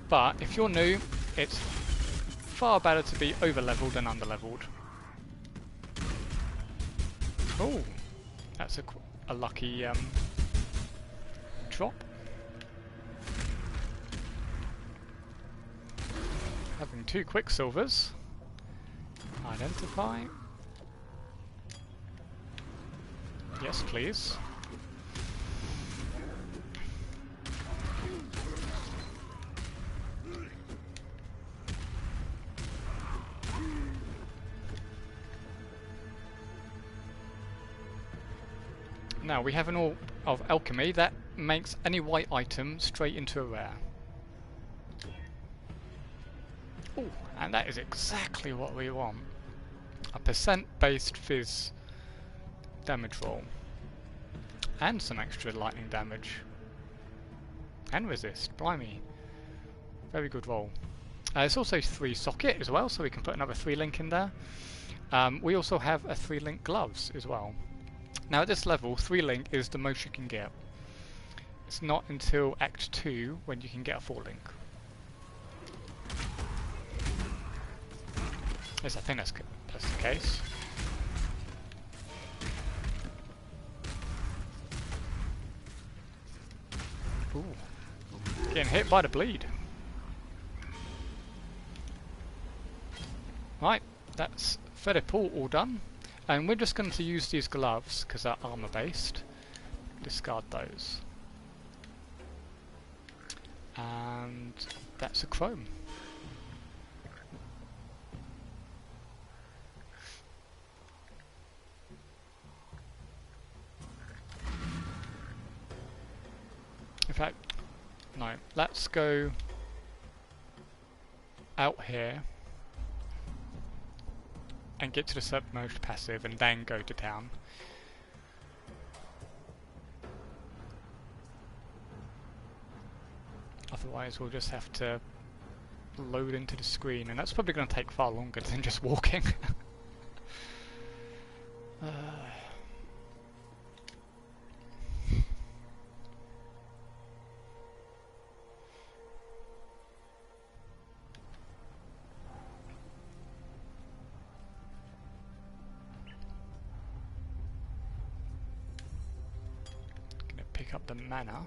but if you're new, it's far better to be over leveled than under leveled. Oh, that's a lucky drop. Having 2 quicksilvers. Identify. Yes, please. Now we have an orb of alchemy that makes any white item straight into a rare. Oh, and that is exactly what we want. A percent-based fizz damage roll. And some extra lightning damage. And resist, blimey. Very good roll. It's also 3 socket as well, so we can put another 3 link in there. We also have a 3 link gloves as well. Now at this level, 3 link is the most you can get. It's not until Act 2 when you can get a 4 link. Yes, I think that's the case. Ooh. Getting hit by the bleed. Right, that's Feather Pool all done. And we're just going to use these gloves because they're armor based. Discard those. And that's a chrome. In fact, no, let's go out here and get to the submerged passive and then go to town. Otherwise we'll just have to load into the screen, and that's probably going to take far longer than just walking. Pick up the mana.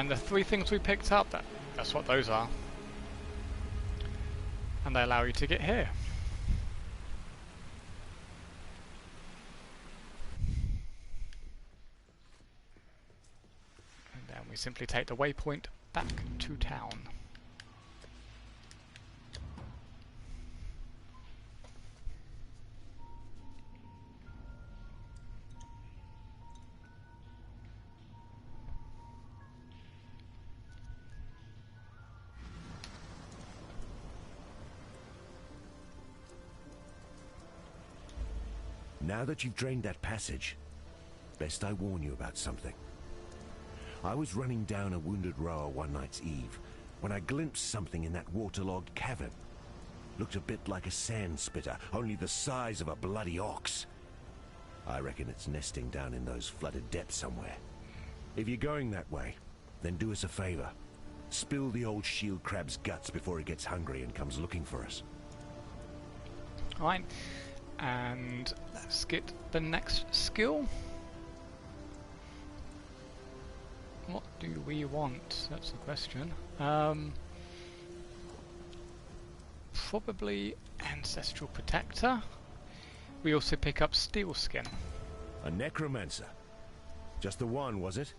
And the 3 things we picked up, that's what those are. And they allow you to get here. And then we simply take the waypoint back to town. Now that you've drained that passage, best I warn you about something. I was running down a wounded rower one night's eve when I glimpsed something in that waterlogged cavern. Looked a bit like a sand spitter, only the size of a bloody ox. I reckon it's nesting down in those flooded depths somewhere. If you're going that way, then do us a favor. Spill the old shield crab's guts before it gets hungry and comes looking for us. Alright. And let's get the next skill. What do we want? That's the question. Probably Ancestral Protector. We also pick up Steel Skin. A necromancer? Just the one, was it?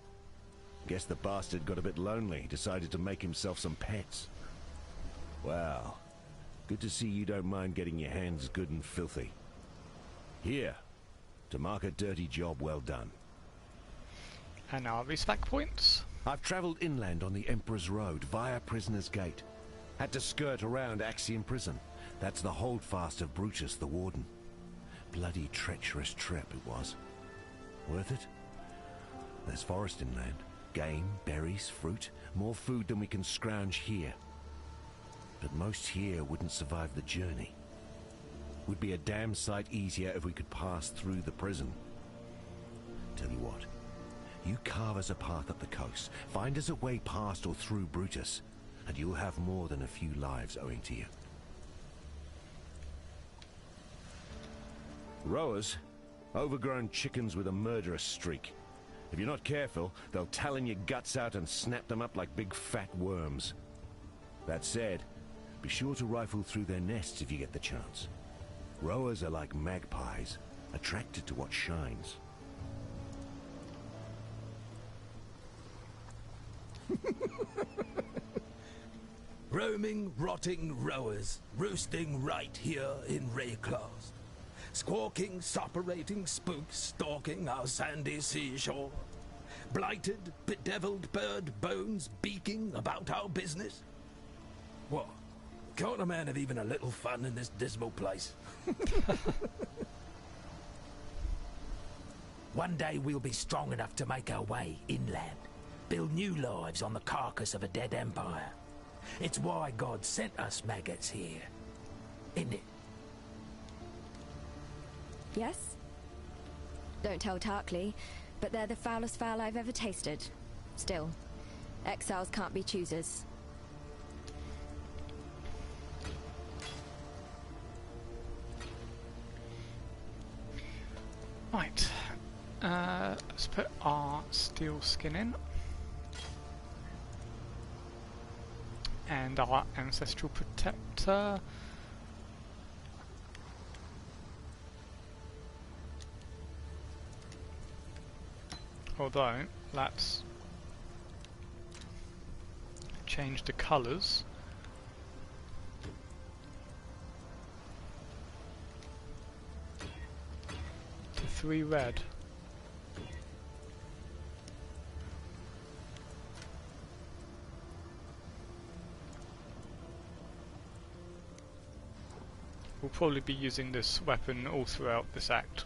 Guess the bastard got a bit lonely, decided to make himself some pets. Well, good to see you don't mind getting your hands good and filthy. Here, to mark a dirty job well done. And our respec points. I've travelled inland on the Emperor's Road via Prisoner's Gate. Had to skirt around Axiom Prison. That's the holdfast of Brutus the Warden. Bloody treacherous trip it was. Worth it? There's forest inland. Game, berries, fruit. More food than we can scrounge here. But most here wouldn't survive the journey. Would be a damn sight easier if we could pass through the prison. Tell you what, you carve us a path up the coast, find us a way past or through Brutus, and you'll have more than a few lives owing to you. Rowers, overgrown chickens with a murderous streak. If you're not careful, they'll talon your guts out and snap them up like big fat worms. That said, be sure to rifle through their nests if you get the chance. Rowers are like magpies, attracted to what shines. Roaming, rotting rowers, roosting right here in Rayclaws. Squawking, suppurating spooks stalking our sandy seashore. Blighted, bedeviled bird bones beaking about our business. What? Can't a man have even a little fun in this dismal place? One day we'll be strong enough to make our way inland. Build new lives on the carcass of a dead empire. It's why God sent us maggots here. Isn't it? Yes? Don't tell Tarqell, but they're the foulest fowl I've ever tasted. Still, exiles can't be choosers. Right, let's put our steel skin in. And our ancestral protector. Although, let's change the colours. To 3 red. We'll probably be using this weapon all throughout this act.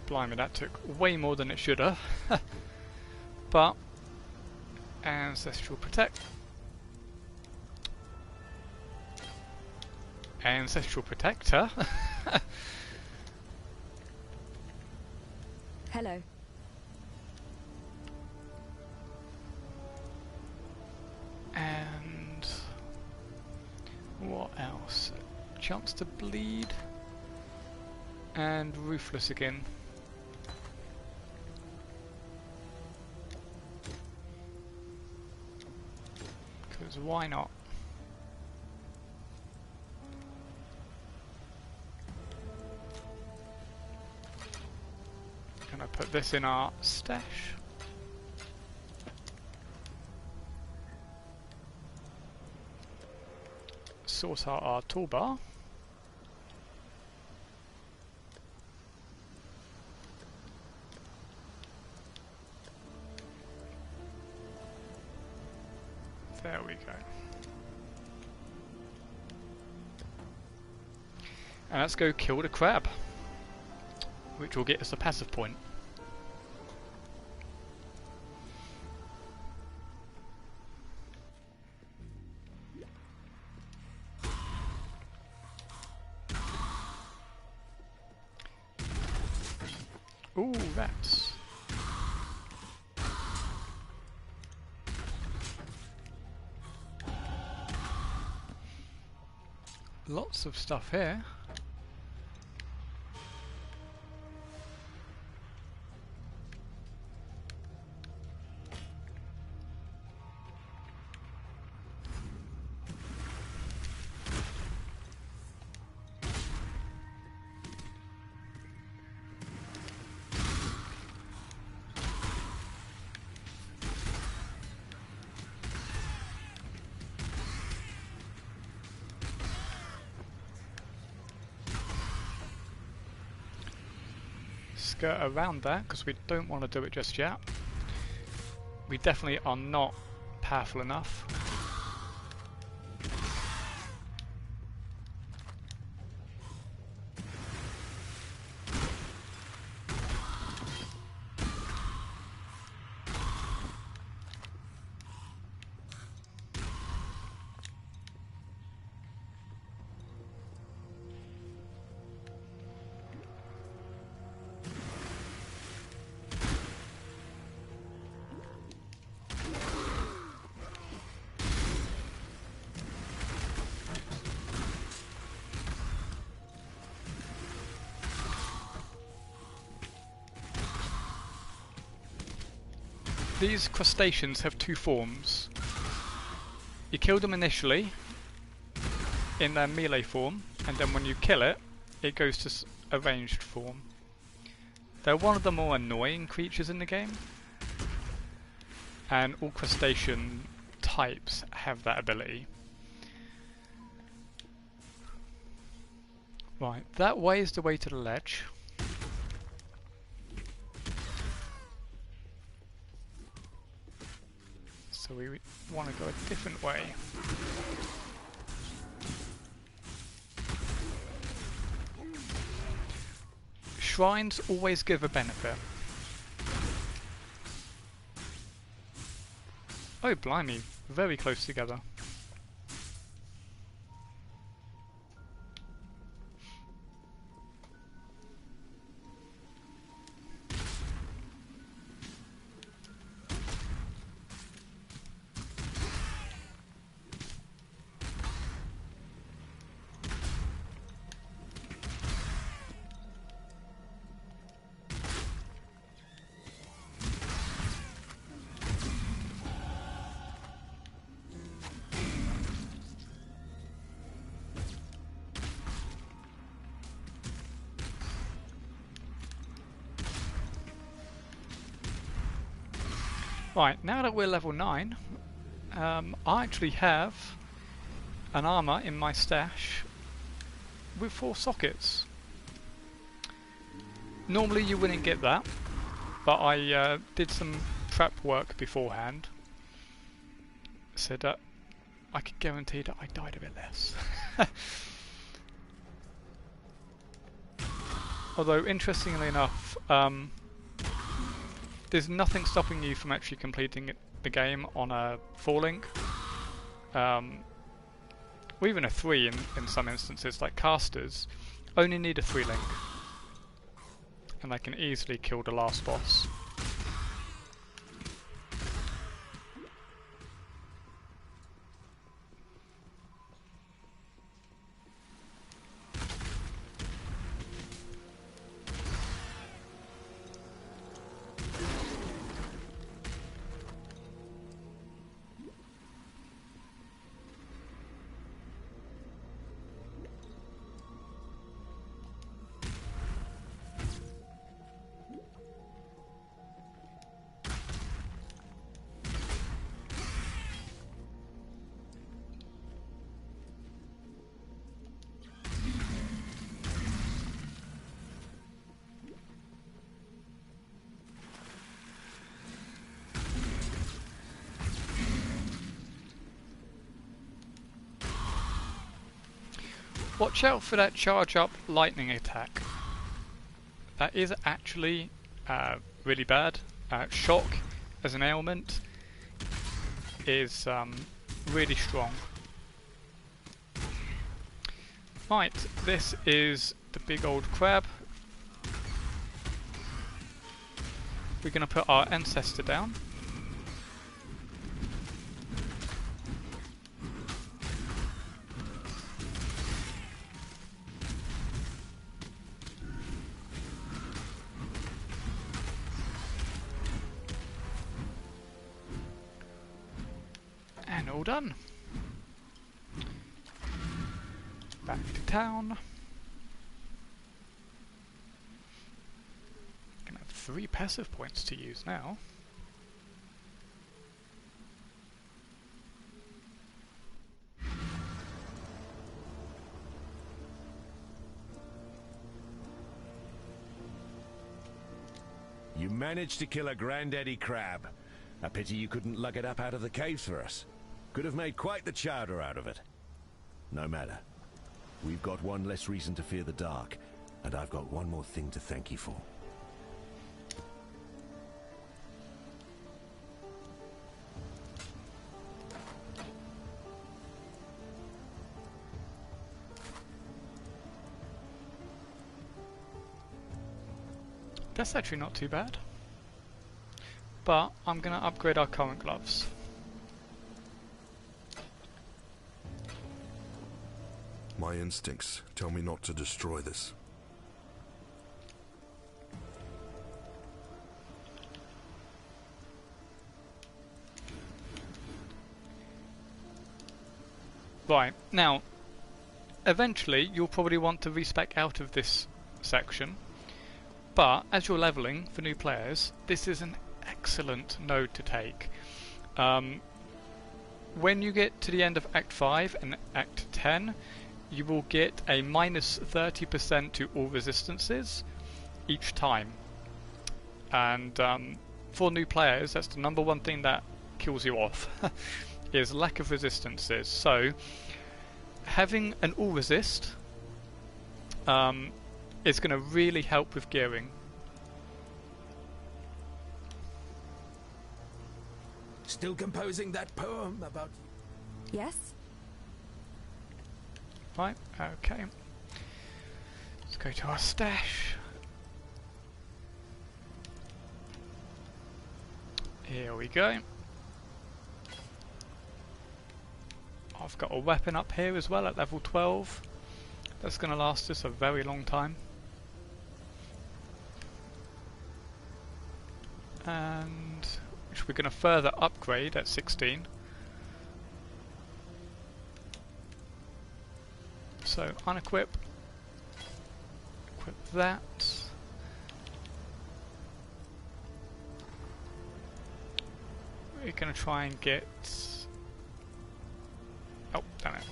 Blimey, that took way more than it should have. But ancestral protect. Ancestral protector. Hello. And what else? Chance to bleed. And ruthless again. because why not? Gonna put this in our stash. Sort out our toolbar. There we go. And let's go kill the crab, which will get us a passive point. Ooh, rats. Lots of stuff here. Skirt around that because we don't want to do it just yet. We definitely are not powerful enough. These crustaceans have two forms. You kill them initially in their melee form, and then when you kill it, it goes to a ranged form. They're one of the more annoying creatures in the game, and all crustacean types have that ability. Right, that way is the way to the ledge. So we want to go a different way. Shrines always give a benefit. Oh blimey, very close together. Right, now that we're level 9, I actually have an armour in my stash with 4 sockets. Normally you wouldn't get that, but I did some prep work beforehand, so that I could guarantee that I died a bit less. Although, interestingly enough, there's nothing stopping you from actually completing the game on a 4 link, or even a 3 in some instances. Like casters only need a 3 link, and they can easily kill the last boss. Watch out for that charge up lightning attack. That is actually really bad. Shock as an ailment is really strong. Right, this is the big old crab. We're going to put our ancestor down. And all done. Back to town. Gonna have 3 passive points to use now. You managed to kill a granddaddy crab. A pity you couldn't lug it up out of the caves for us. Could have made quite the chowder out of it. No matter. We've got one less reason to fear the dark, and I've got one more thing to thank you for. That's actually not too bad. But I'm going to upgrade our current gloves. My instincts tell me not to destroy this. Right, now, eventually you'll probably want to respec out of this section, but as you're leveling for new players, this is an excellent node to take. When you get to the end of Act 5 and Act 10, you will get a minus 30% to all resistances each time. And for new players, that's the number one thing that kills you off, is lack of resistances. So having an all resist is going to really help with gearing. Still composing that poem about... Yes? Right, okay. Let's go to our stash. Here we go. I've got a weapon up here as well at level 12. That's going to last us a very long time. And which we're going to further upgrade at 16. So unequip, equip that. We're going to try and get... Oh, damn it.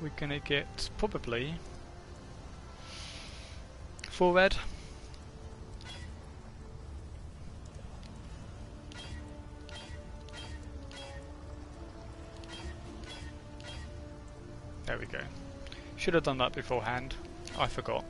We're going to get probably 4 red. There we go. Should have done that beforehand. I forgot.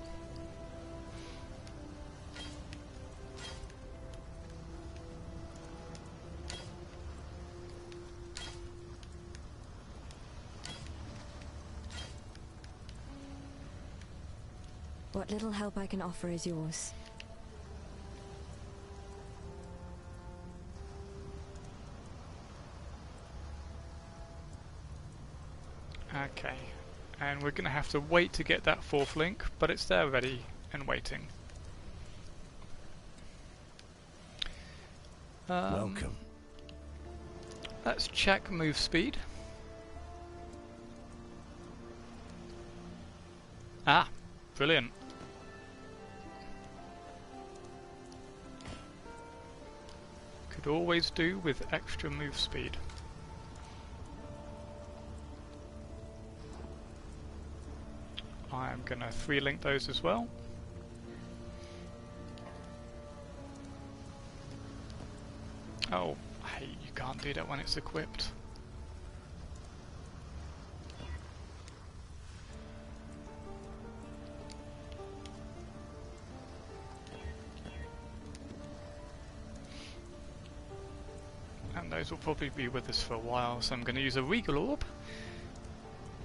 What little help I can offer is yours. Okay, and we're going to have to wait to get that 4th link, but it's there ready and waiting. Welcome. Let's check move speed. Ah, brilliant. Could always do with extra move speed. I'm going to 3-link those as well. Oh, hey, you can't do that when it's equipped. And those will probably be with us for a while, so I'm going to use a Regal Orb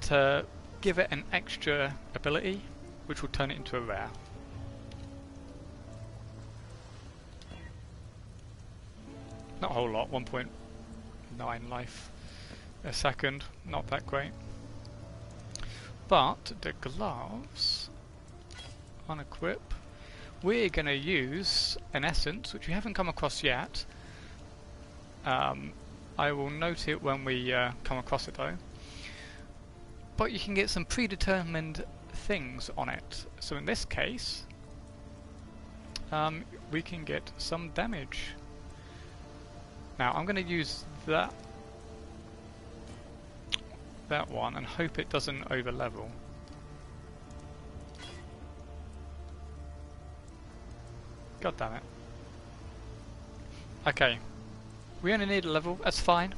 to give it an extra ability, which will turn it into a rare. Not a whole lot, 1.9 life a second, not that great. But the gloves, unequip, we're going to use an essence, which we haven't come across yet. I will note it when we come across it though. But you can get some predetermined things on it. So in this case, we can get some damage. Now I'm going to use that one and hope it doesn't over level. God damn it. Okay. We only need a level, that's fine.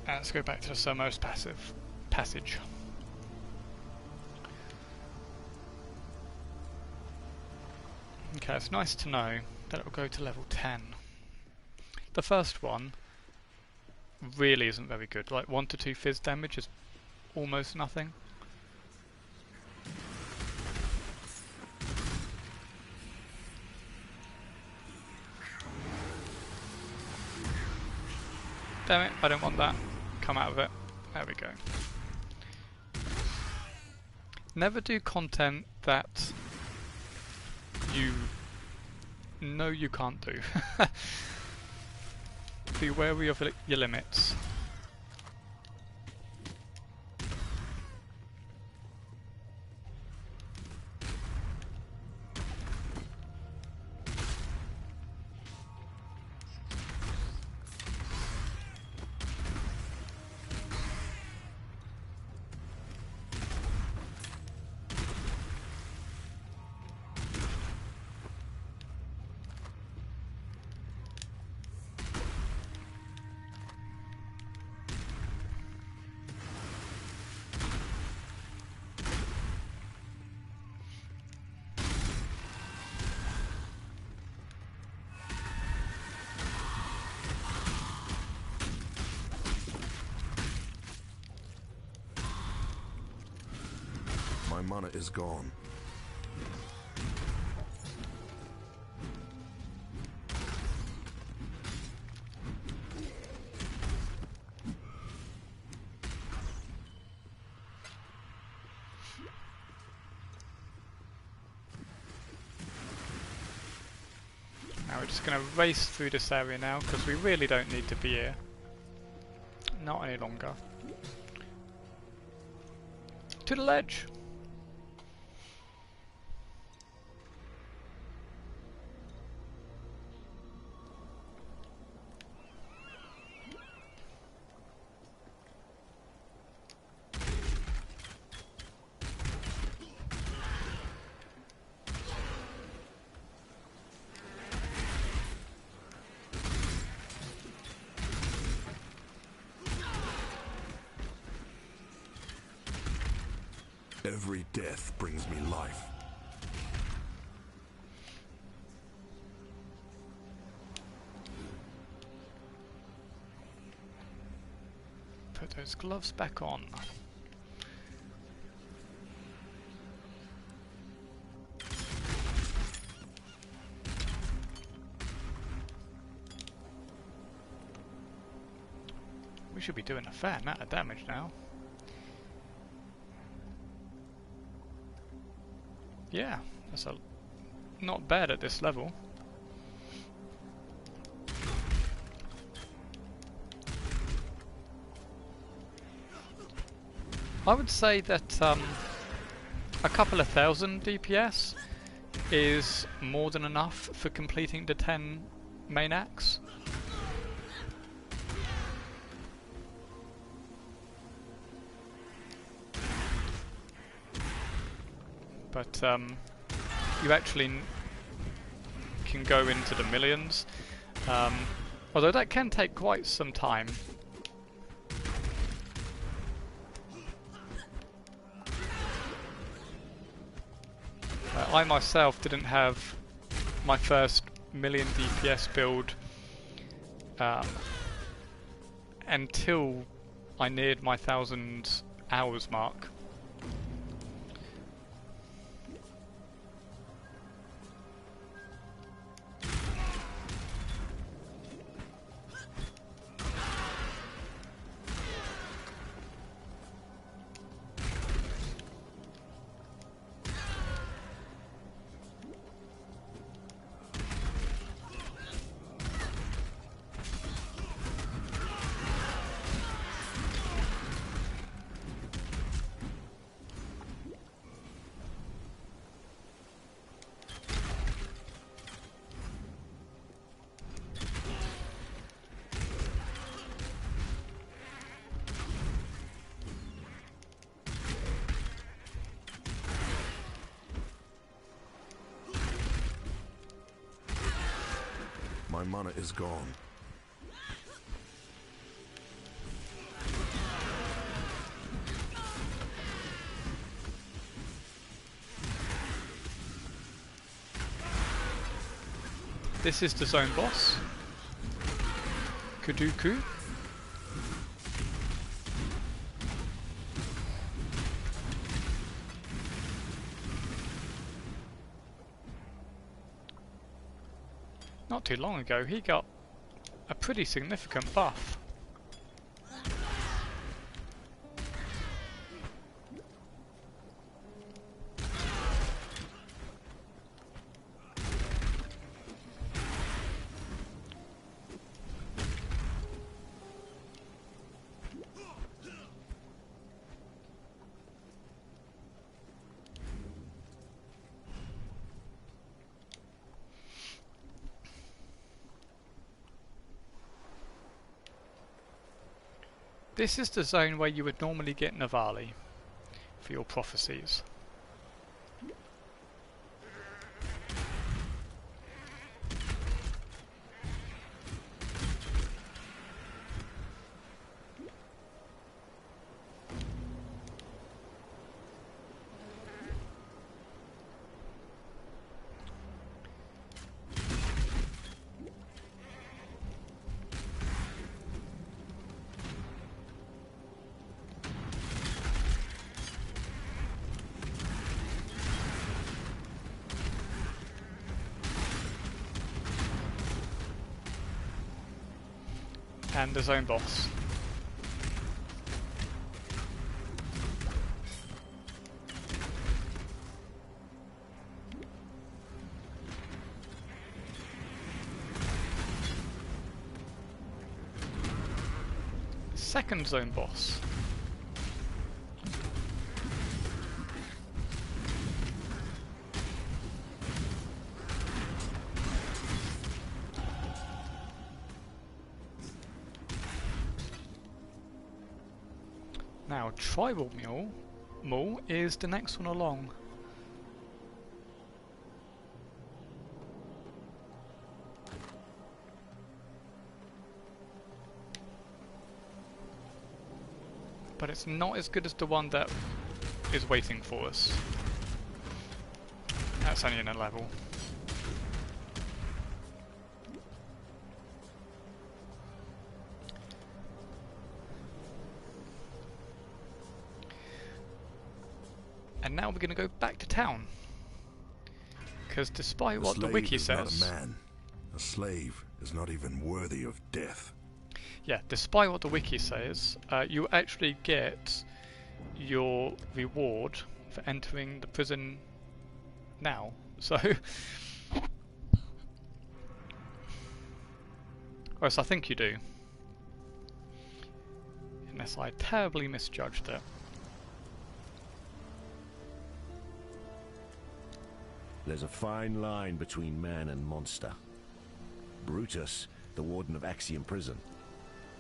Let's go back to the Somos passage. Okay, it's nice to know that it will go to level 10. The first one really isn't very good. Like 1 to 2 fizz damage is almost nothing. Damn it, I don't want that. Come out of it. There we go. Never do content that you know you can't do. Be wary of your limits. My mana is gone. Now we're just going to race through this area now because we really don't need to be here. Not any longer. To the ledge! Every death brings me life. Put those gloves back on. We should be doing a fair amount of damage now. Yeah, that's not bad at this level. I would say that a couple of thousand DPS is more than enough for completing the 10 main acts. But you actually can go into the millions, although that can take quite some time. I myself didn't have my first million DPS build until I neared my 1,000 hours mark. My mana is gone. This is the zone boss, Kuduku. Not too long ago, he got a pretty significant buff. This is the zone where you would normally get Navali for your prophecies. And the zone boss. Second zone boss. Now, Tribal Mall is the next one along. But it's not as good as the one that is waiting for us. That's only in a level. And now we're going to go back to town. Because despite what the wiki says... Not a man. A slave is not even worthy of death. Yeah, despite what the wiki says, you actually get your reward for entering the prison now. So... or else I think you do. Unless I terribly misjudged it. There's a fine line between man and monster. Brutus, the warden of Axiom Prison,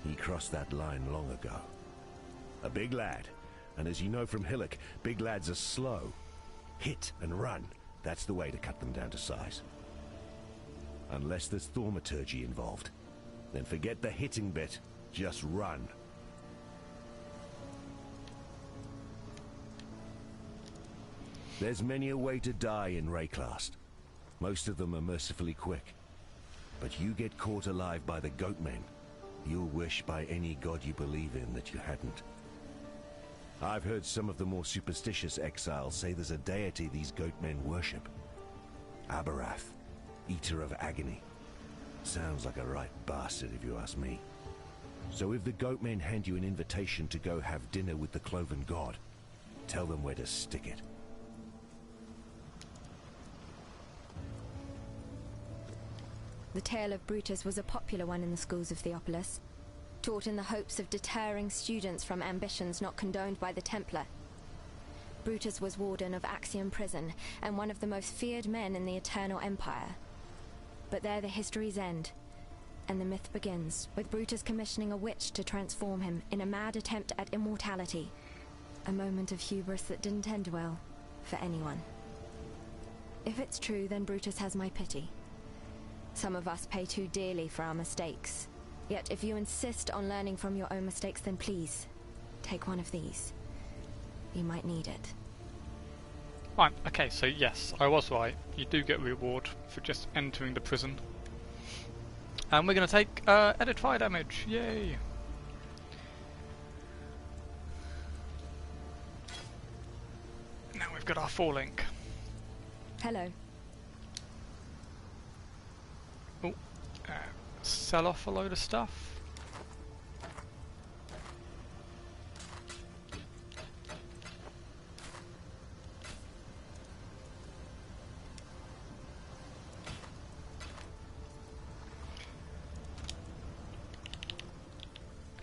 he crossed that line long ago. A big lad, and as you know from Hillock, big lads are slow. Hit and run, that's the way to cut them down to size. Unless there's thaumaturgy involved, then forget the hitting bit, just run. There's many a way to die in Rayclast. Most of them are mercifully quick. But you get caught alive by the goatmen, you'll wish by any god you believe in that you hadn't. I've heard some of the more superstitious exiles say there's a deity these goatmen worship. Abarath, Eater of Agony. Sounds like a right bastard if you ask me. So if the goatmen hand you an invitation to go have dinner with the Cloven God, tell them where to stick it. The tale of Brutus was a popular one in the schools of Theopolis, taught in the hopes of deterring students from ambitions not condoned by the Templar. Brutus was warden of Axiom Prison, and one of the most feared men in the Eternal Empire. But there the histories end, and the myth begins, with Brutus commissioning a witch to transform him in a mad attempt at immortality. A moment of hubris that didn't end well, for anyone. If it's true, then Brutus has my pity. Some of us pay too dearly for our mistakes. Yet if you insist on learning from your own mistakes, then please, take one of these. You might need it. Right, okay, so yes, I was right. You do get a reward for just entering the prison. And we're going to take edit fire damage, yay! Now we've got our 4 link. Hello. Oh, sell off a load of stuff.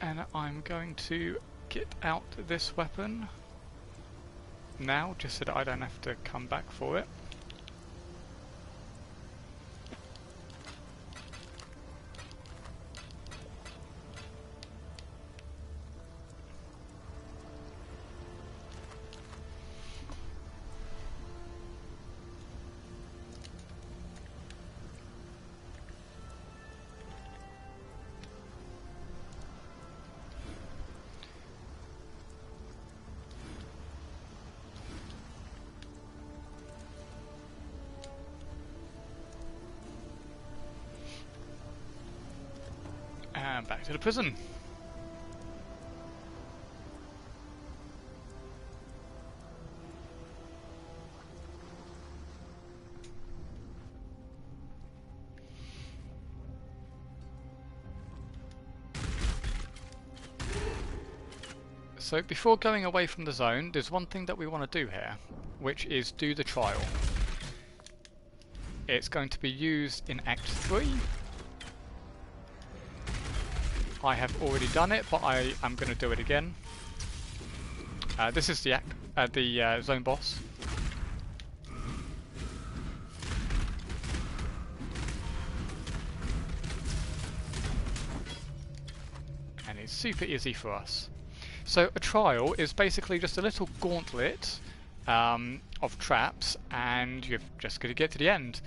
And I'm going to get out this weapon now, just so that I don't have to come back for it. And back to the prison. So before going away from the zone, there's one thing that we want to do here, which is do the trial. It's going to be used in Act 3. I have already done it, but I am going to do it again. This is the zone boss. And it's super easy for us. So a trial is basically just a little gauntlet of traps, and you're just going to get to the end.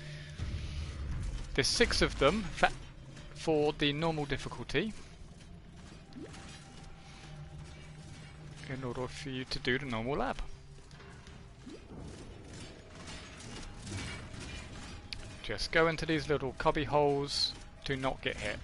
There's 6 of them for the normal difficulty, in order for you to do the normal lab. Just go into these little cubby holes, do not get hit.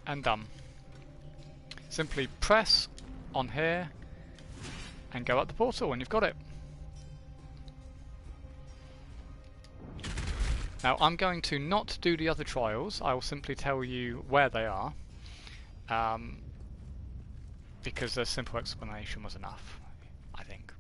And done. Simply press on here and go out the portal and you've got it. Now I'm going to not do the other trials, I will simply tell you where they are, because a simple explanation was enough, I think.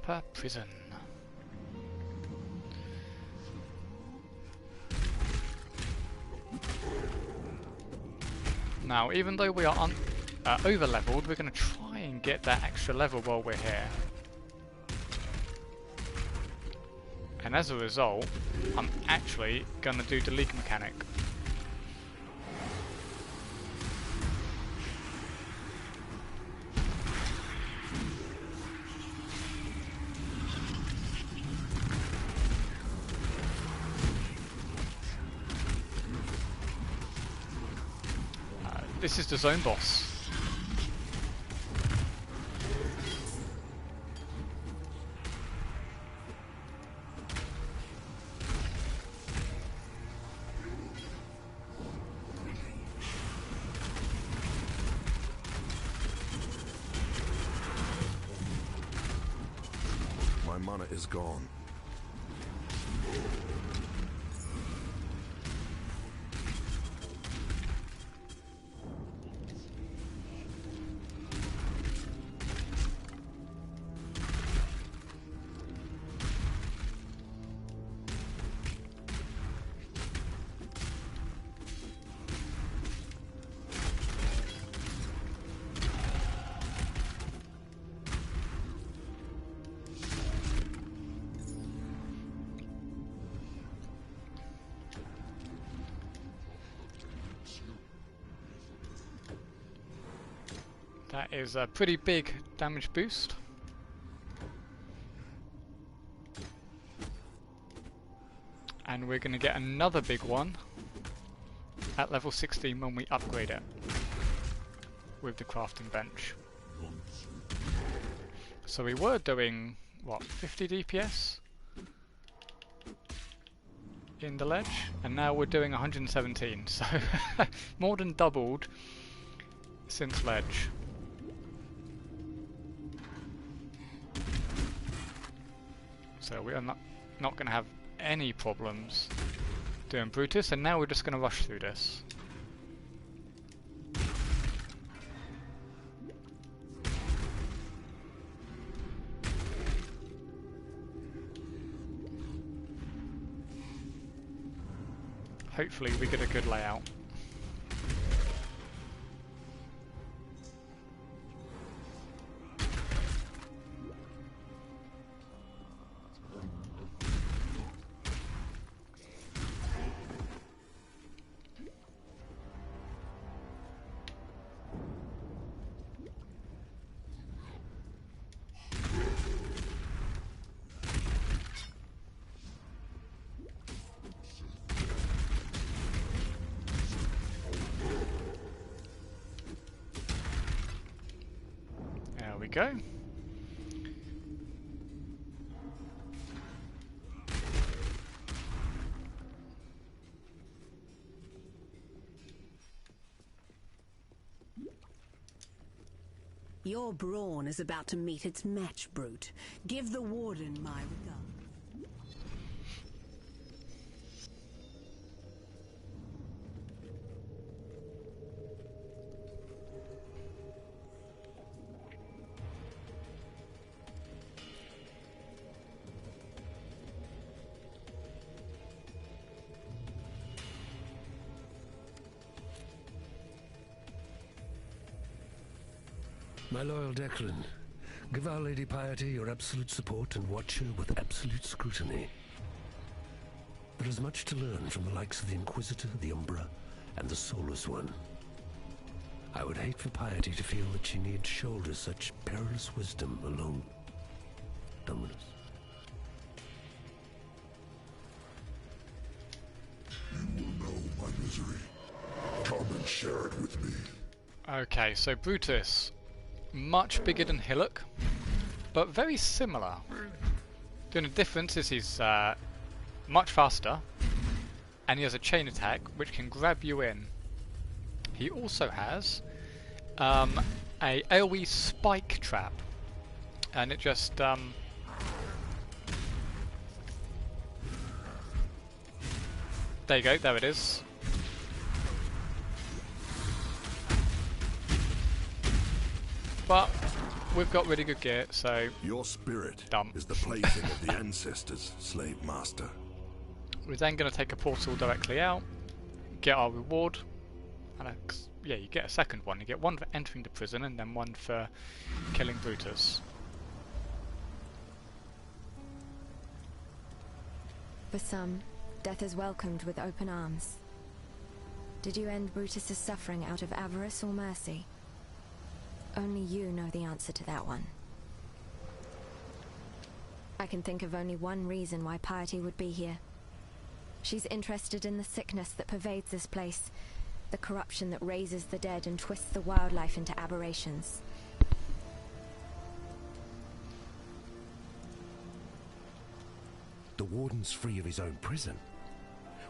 Upper Prison. Now, even though we are over-leveled, we're going to try and get that extra level while we're here. And as a result, I'm actually going to do the leak mechanic. This is the zone boss. My mana is gone. That is a pretty big damage boost. And we're going to get another big one at level 16 when we upgrade it with the crafting bench. So we were doing, what, 50 DPS in the ledge, and now we're doing 117, so more than doubled since ledge. So we are not going to have any problems doing Brutus, and now we're just going to rush through this. Hopefully we get a good layout. Go. Your brawn is about to meet its match, Brute. Give the Warden my regard. My loyal Declan, give Our Lady Piety your absolute support and watch her with absolute scrutiny. There is much to learn from the likes of the Inquisitor, the Umbra, and the Soulless One. I would hate for Piety to feel that she need shoulder such perilous wisdom alone. Dominus. You will know my misery. Come and share it with me. Okay, so Brutus. Much bigger than Hillock, but very similar. The only difference is he's much faster, and he has a chain attack which can grab you in. He also has a AoE spike trap, and it just there you go, there it is. But we've got really good gear, so... Your spirit dump. is the plaything of the ancestors, slave master. We're then going to take a portal directly out, get our reward, and yeah, you get a second one. You get one for entering the prison and then one for killing Brutus. For some, death is welcomed with open arms. Did you end Brutus's suffering out of avarice or mercy? Only you know the answer to that one. I can think of only one reason why Piety would be here. She's interested in the sickness that pervades this place, the corruption that raises the dead and twists the wildlife into aberrations. The warden's free of his own prison.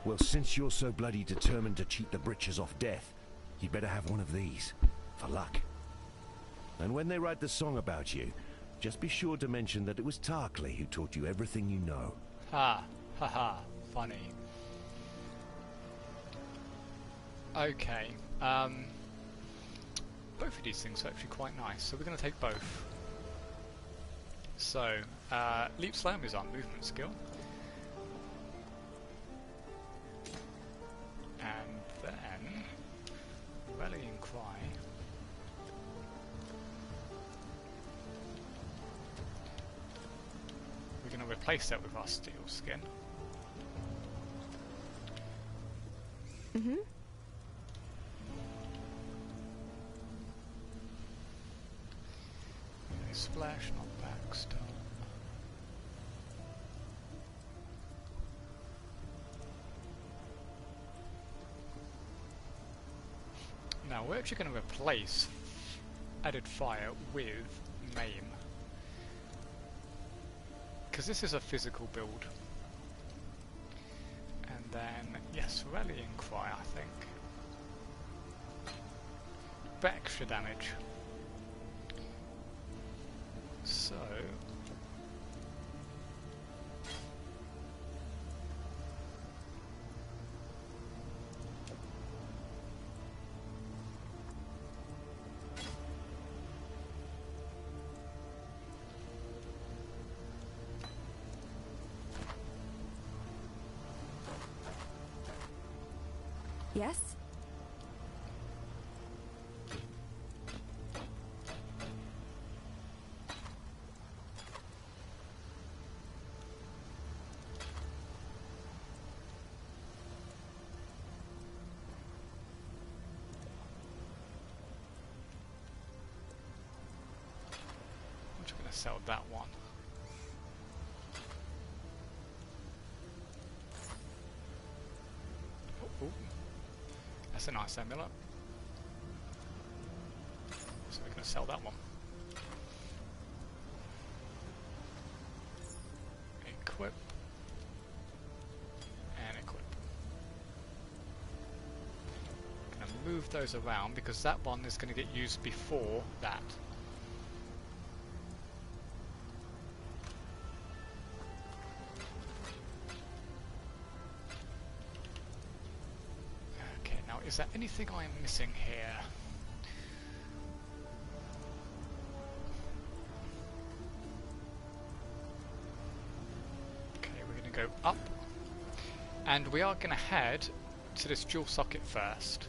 Well, since you're so bloody determined to cheat the britches off death, you'd better have one of these, for luck. And when they write the song about you, just be sure to mention that it was Tarqell who taught you everything you know. Ha, ha ha, funny. Okay, both of these things are actually quite nice, so we're going to take both. So, Leap Slam is our movement skill. And then, Rallying Cry. We're going to replace that with our Steel Skin. Mm-hmm. Splash, not backstop. Now we're actually going to replace added fire with maim, because this is a physical build. And then yes, rallying cry, I think, but extra damage. So yes? sell that one. Oh, that's a nice amulet. So we're going to sell that one. Equip. And equip. I'm going to move those around because that one is going to get used before that. Is there anything I am missing here? Okay, we're going to go up. And we are going to head to this dual socket first.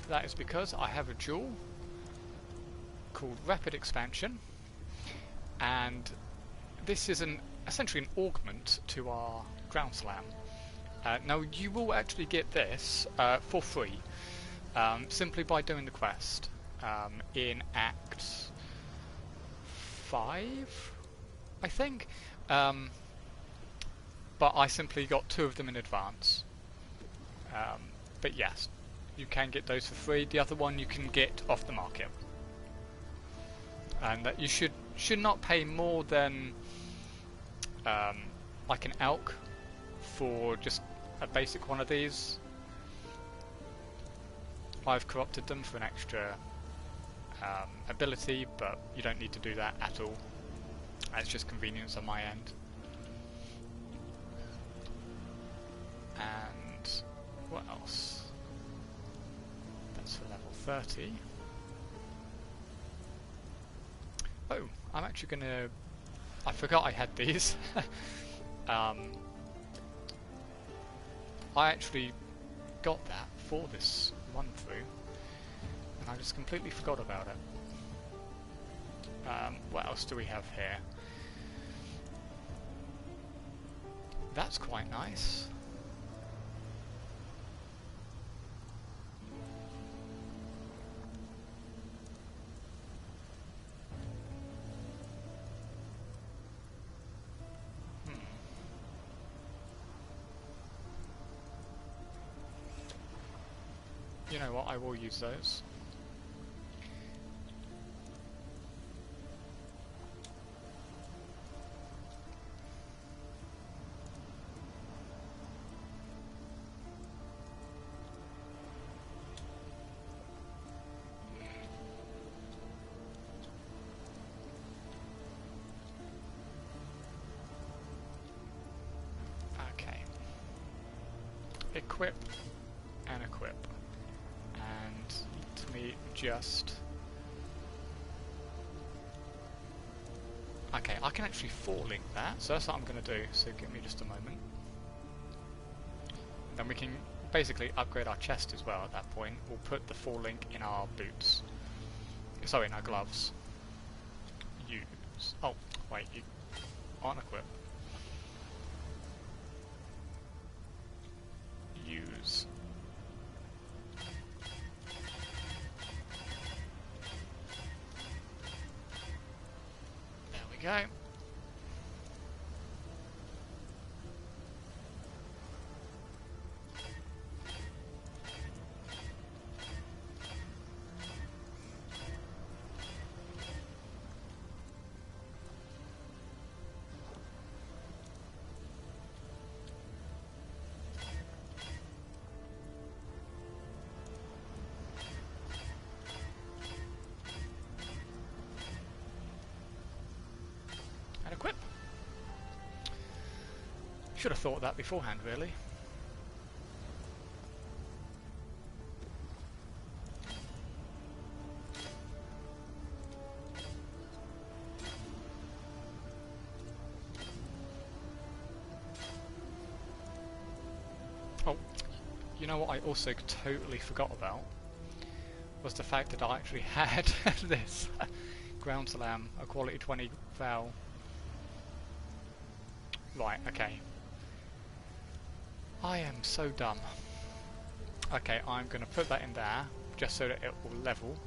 That is because I have a jewel called Rapid Expansion. And this is essentially an augment to our Ground Slam. Now you will actually get this for free, simply by doing the quest in Act 5, I think, but I simply got 2 of them in advance. But yes, you can get those for free. The other one you can get off the market, and that you should not pay more than like an elk for just a basic one of these. I've corrupted them for an extra ability, but you don't need to do that at all. It's just convenience on my end. And what else? That's for level 30. actually gonna... I forgot I had these. I actually got that for this run through, and I just completely forgot about it. What else do we have here? That's quite nice. You know what, I will use those. Okay. Equip and equip. And let me just... Okay, I can actually four-link that, so that's what I'm going to do, so give me just a moment. Then we can basically upgrade our chest as well at that point. We'll put the four-link in our boots. Sorry, in our gloves. Use... Oh, wait, you aren't equipped. Use... Go. Equip. Should have thought of that beforehand, really. Oh, you know what I also totally forgot about was the fact that I actually had this Ground Slam, a quality 20 Val. Right, okay. I am so dumb. Okay, I'm going to put that in there, just so that it will level,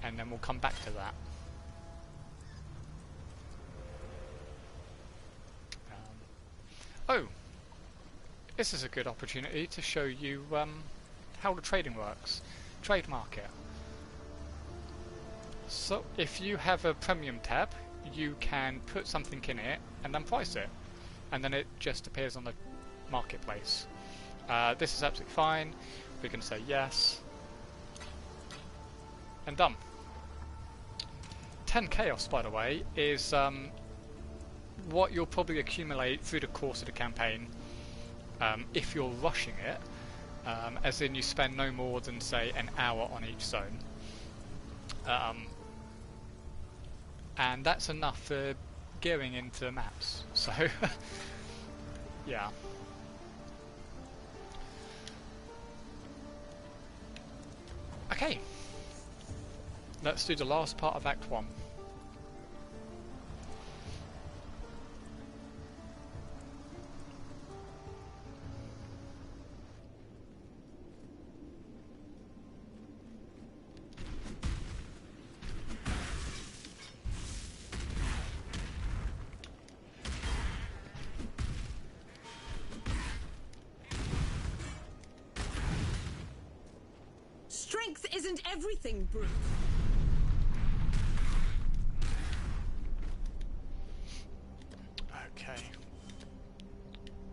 and then we'll come back to that. Oh! This is a good opportunity to show you how the trading works. Trade market. So, if you have a premium tab, you can put something in it and then price it, and then it just appears on the marketplace. This is absolutely fine. We can say yes and done. 10 chaos, by the way, is what you'll probably accumulate through the course of the campaign if you're rushing it, as in you spend no more than, say, an hour on each zone. And that's enough for gearing into maps, so yeah. Okay, let's do the last part of Act 1. Strength isn't everything, Brute. Okay.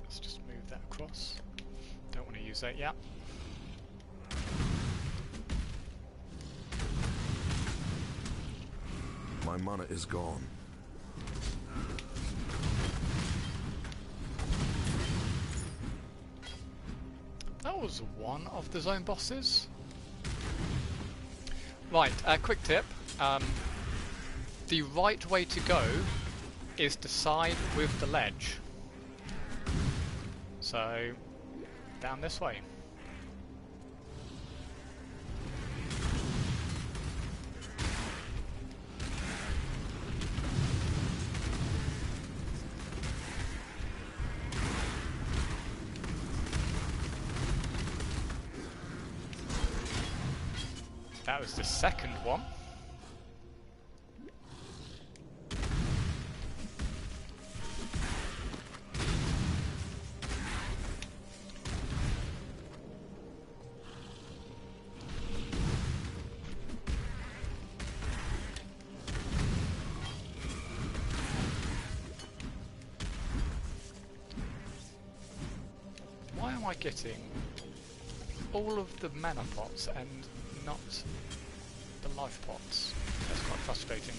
Let's just move that across. Don't want to use that yet. My mana is gone. That was one of the zone bosses. Right, quick tip. the right way to go is to side with the ledge. So, down this way. That was the second one. Why am I getting all of the mana pots and not the life pots? That's quite frustrating.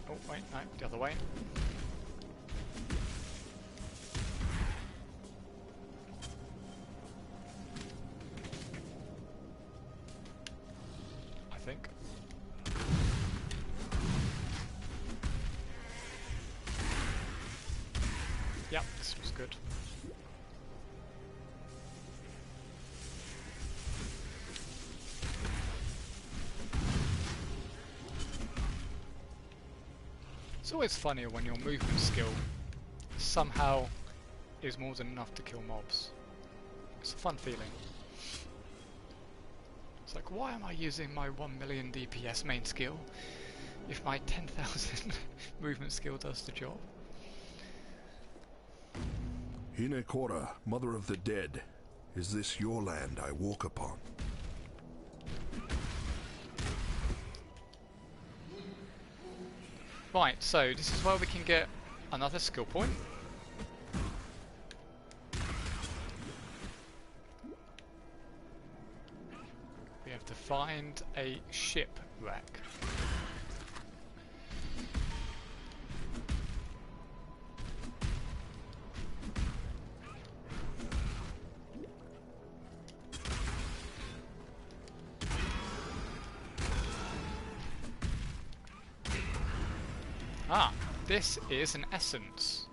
Oh wait, no, the other way. I think. Yep, this was good. It's always funnier when your movement skill somehow is more than enough to kill mobs. It's a fun feeling. It's like, why am I using my 1 million DPS main skill if my 10,000 movement skill does the job? Hinekora, Mother of the Dead, is this your land I walk upon? Right, so this is where we can get another skill point. We have to find a shipwreck. Ah, this is an essence.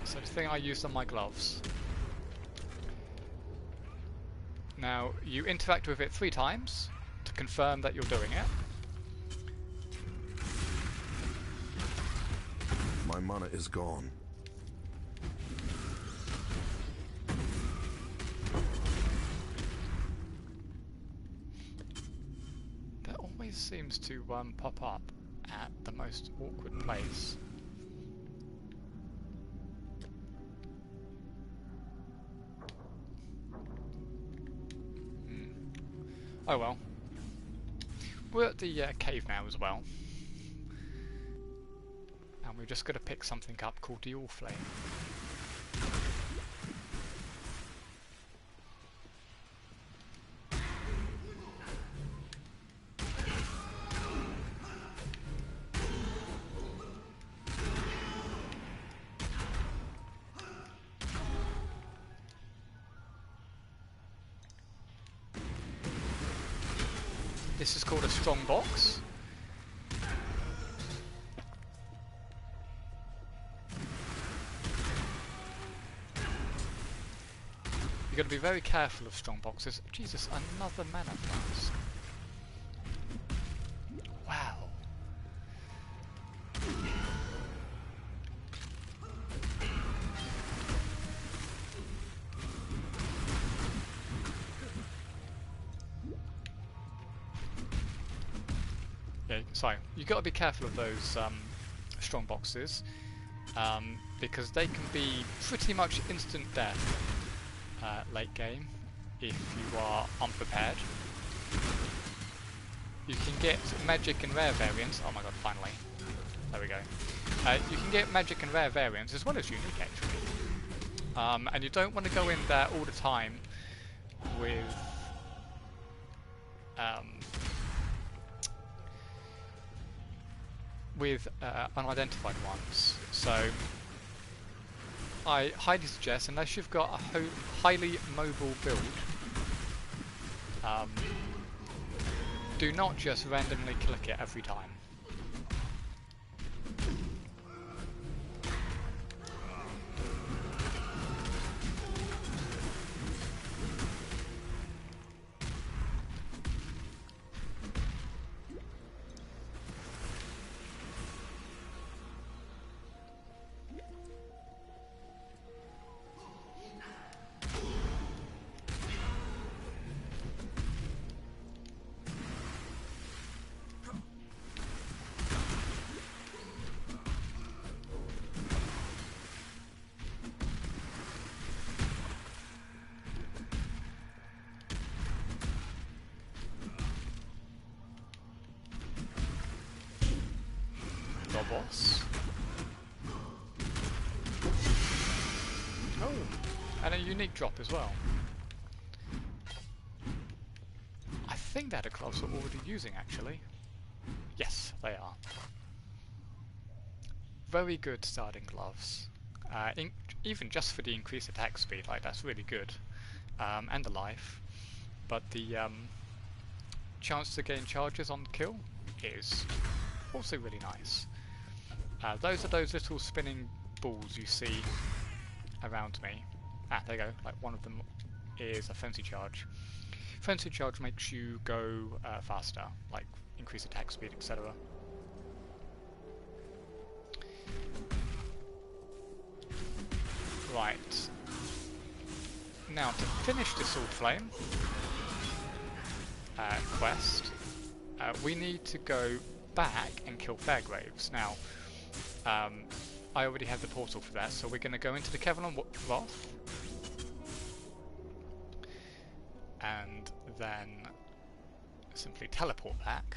So the thing I used on my gloves. Now, you interact with it 3 times to confirm that you're doing it. My mana is gone. That always seems to pop up at the most awkward place. Oh well. We're at the cave now as well. And we've just got to pick something up called the All-Flame. This is called a strong box. You've got to be very careful of strong boxes. Jesus, another mana flask. Wow. Yeah, sorry. You've got to be careful of those strong boxes because they can be pretty much instant death late game if you are unprepared. You can get magic and rare variants. Oh my god, finally. There we go. You can get magic and rare variants as well as unique actually. And you don't want to go in there all the time with with unidentified ones. So I highly suggest, unless you've got a highly mobile build, do not just randomly click it every time. Boss. Oh, and a unique drop as well. I think they're the gloves we're already using, actually. Yes, they are. Very good starting gloves. Even just for the increased attack speed, like that's really good. And the life. But the chance to gain charges on kill is also really nice. Those are those little spinning balls you see around me. Ah, there you go. Like one of them is a frenzy charge. Frenzy charge makes you go faster, like increase attack speed, etc. Right. Now to finish this Sword Flame quest, we need to go back and kill Fairgraves. Now, I already have the portal for that, so we're going to go into the Kevlar Wrath and then simply teleport back.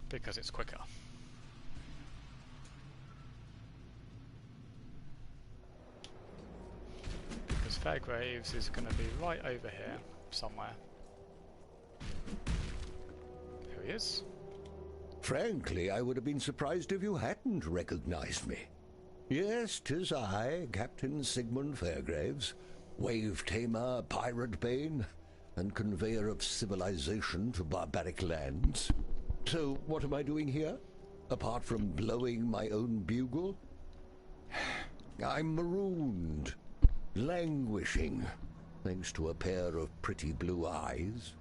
Because it's quicker. Because Fairgraves is going to be right over here somewhere. Here he is. Frankly, I would have been surprised if you hadn't recognized me. Yes, 'tis I, Captain Sigmund Fairgraves, wave tamer, pirate bane, and conveyor of civilization to barbaric lands. So, what am I doing here? Apart from blowing my own bugle? I'm marooned, languishing, thanks to a pair of pretty blue eyes.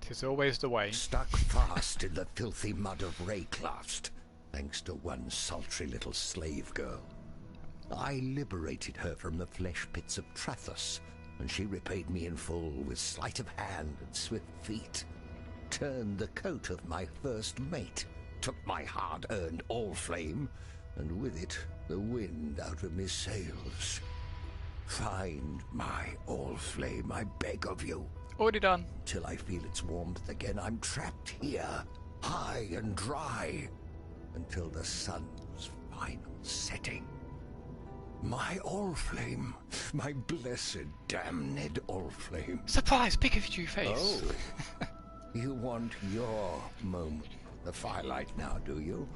'Tis always the way. Stuck fast in the filthy mud of Rayclast, thanks to one sultry little slave girl. I liberated her from the flesh pits of Trathos, and she repaid me in full with sleight of hand and swift feet. Turned the coat of my first mate, took my hard-earned all-flame, and with it the wind out of me sails. Find my all-flame, I beg of you. Already done. Till I feel its warmth again, I'm trapped here, high and dry, until the sun's final setting. My all-flame, my blessed, damned all-flame. Surprise, Pikachu face. Oh, you want your moment, the firelight now, do you?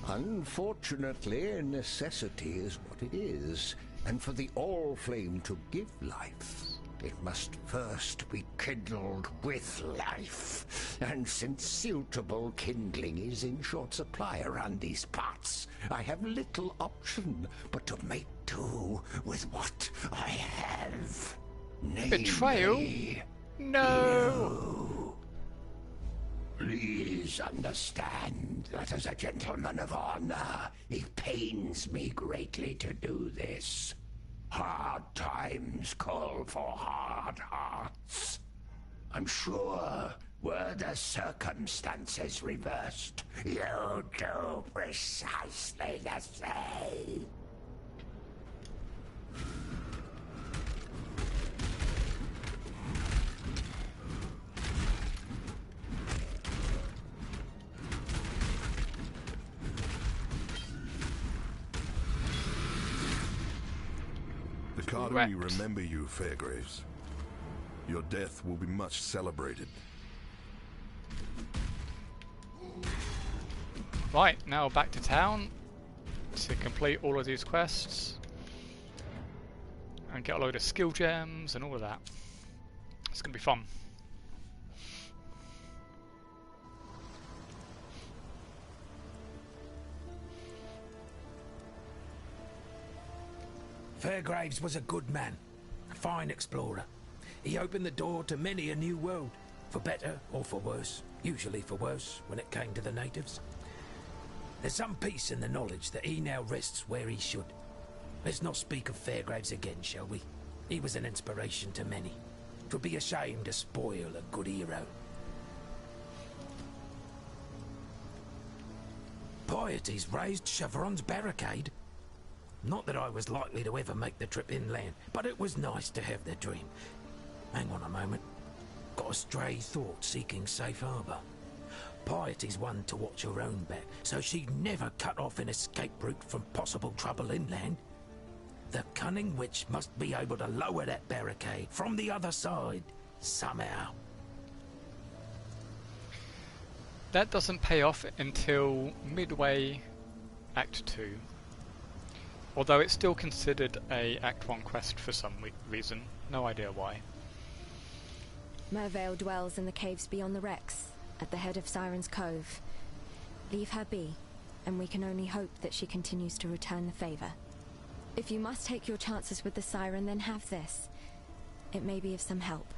Unfortunately, necessity is what it is, and for the all-flame to give life, it must first be kindled with life. And since suitable kindling is in short supply around these parts, I have little option but to make do with what I have. Namely, Betrayal? No! Please understand that as a gentleman of honor, it pains me greatly to do this. Hard times call for hard hearts. I'm sure, were the circumstances reversed, you'd do precisely the same. We remember you, Fairgraves. Your death will be much celebrated. Right, now back to town to complete all of these quests and get a load of skill gems and all of that. It's going to be fun. Fairgraves was a good man, a fine explorer. He opened the door to many a new world, for better or for worse, usually for worse when it came to the natives. There's some peace in the knowledge that he now rests where he should. Let's not speak of Fairgraves again, shall we? He was an inspiration to many. 'Twould be a shame to spoil a good hero. Piety's raised Chevron's barricade. Not that I was likely to ever make the trip inland, but it was nice to have the dream. Hang on a moment. Got a stray thought seeking safe harbour. Piety's one to watch her own back, so she'd never cut off an escape route from possible trouble inland. The cunning witch must be able to lower that barricade from the other side, somehow. That doesn't pay off until midway Act 2. Although it's still considered a Act 1 quest for some reason. No idea why. Mervale dwells in the caves beyond the wrecks, at the head of Siren's Cove. Leave her be, and we can only hope that she continues to return the favour. If you must take your chances with the Siren, then have this. It may be of some help.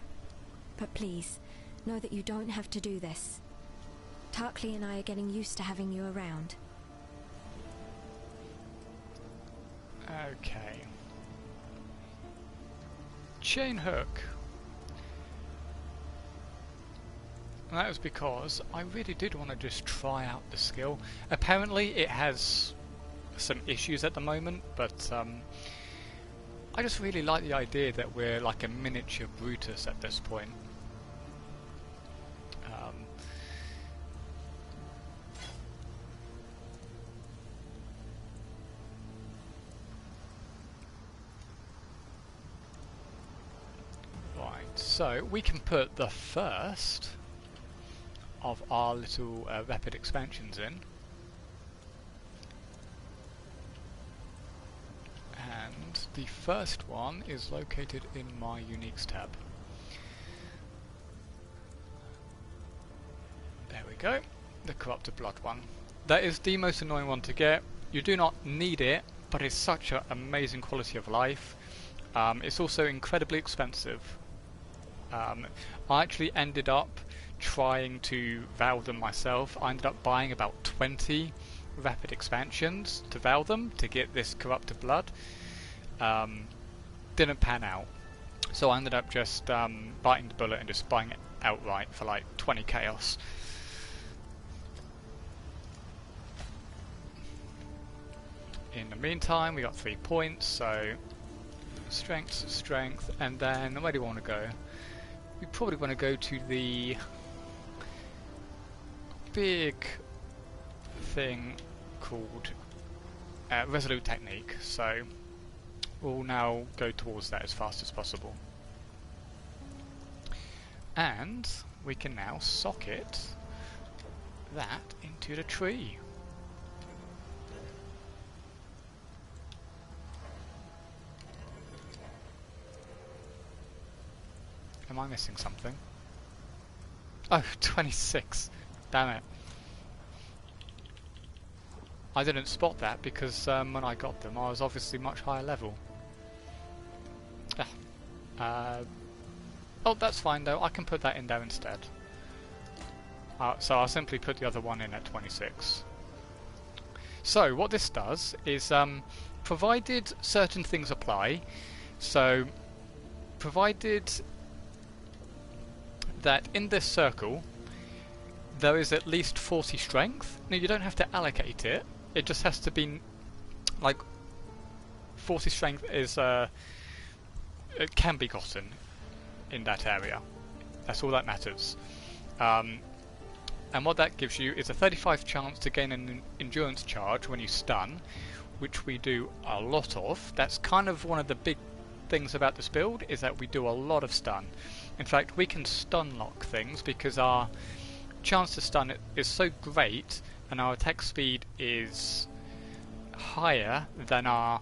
But please, know that you don't have to do this. Tarqell and I are getting used to having you around. Okay. Chain hook. And that was because I really did want to just try out the skill. Apparently it has some issues at the moment, but I just really like the idea that we're like a miniature Brutus at this point. So we can put the first of our little rapid expansions in, and the first one is located in my Uniques tab. There we go, the Corrupted Blood one. That is the most annoying one to get. You do not need it, but it's such an amazing quality of life. It's also incredibly expensive. I actually ended up trying to vow them myself. I ended up buying about 20 rapid expansions to vow them to get this Corrupted Blood. Didn't pan out, so I ended up just biting the bullet and just buying it outright for like 20 chaos. In the meantime, we got 3 points, so strength, and then where do we want to go? We probably want to go to the big thing called Resolute Technique, so we'll now go towards that as fast as possible. And we can now socket that into the tree. Am I missing something? Oh, 26. Damn it. I didn't spot that because when I got them I was obviously much higher level. Oh, that's fine though. I can put that in there instead. So I'll simply put the other one in at 26. So what this does is, provided certain things apply, so provided that in this circle there is at least 40 strength. Now you don't have to allocate it, it just has to be like 40 strength is it can be gotten in that area. That's all that matters. And what that gives you is a 35 chance to gain an endurance charge when you stun, which we do a lot of. That's kind of one of the big things about this build, is that we do a lot of stun. In fact, we can stun lock things because our chance to stun it is so great and our attack speed is higher than our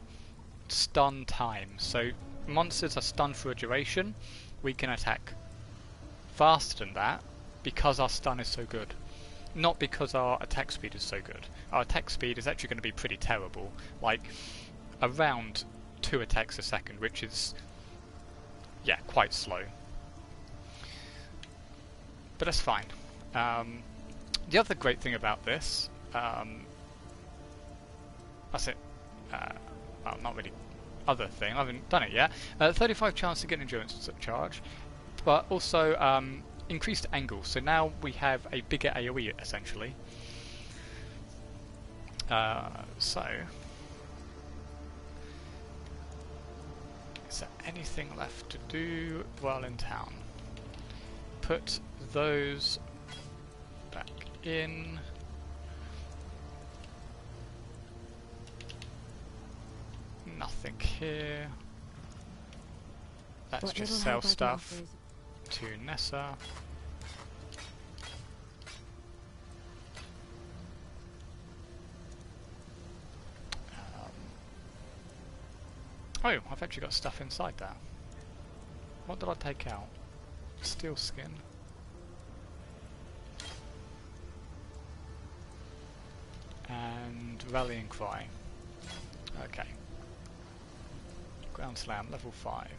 stun time. So monsters are stunned for a duration, we can attack faster than that because our stun is so good. Not because our attack speed is so good. Our attack speed is actually going to be pretty terrible, like around 2 attacks a second, which is, yeah, quite slow. But that's fine. The other great thing about this, that's it. Well, not really. Other thing, I haven't done it yet. 35 chance to get endurance charge, but also increased angle. So now we have a bigger AoE essentially. So, is there anything left to do while in town? Put those back in. Nothing here. Let's just sell stuff to Nessa. Oh, I've actually got stuff inside there. What did I take out? Steel skin. And rallying cry. Okay. Ground Slam, level 5.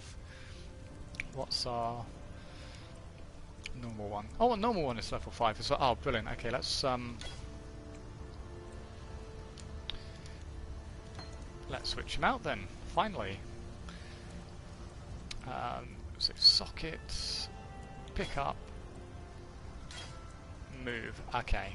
What's our normal one? Oh, a normal one is level 5 as well. Oh, brilliant. Okay, let's switch him out then. Finally. So socket, pick up, move. Okay.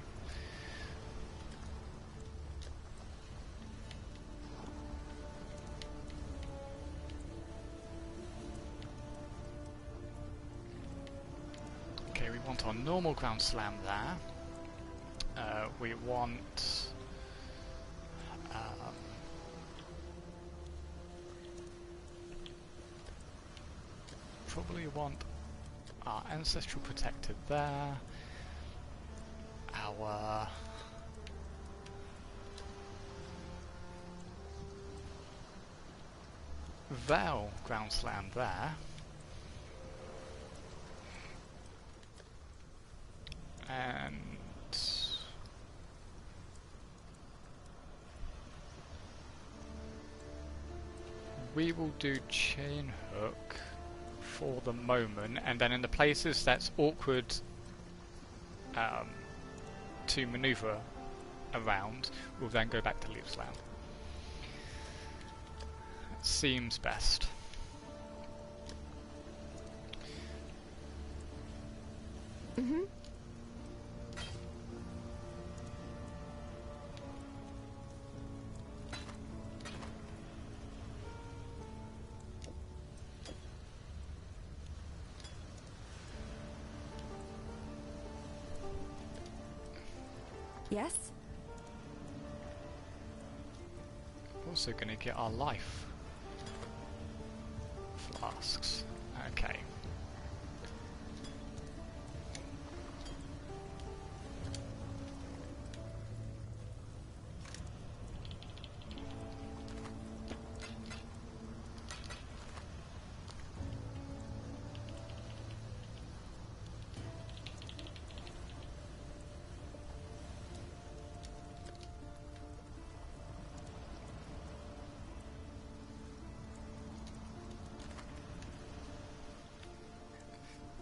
Okay, we want our normal ground slam there. We want probably want our ancestral protector there. Our Val ground slam there. And we will do chain hook for the moment, and then in the places that's awkward to maneuver around, we'll then go back to leaf slam. Seems best. Mm-hmm. Yes? Also going to get our life flasks. Okay.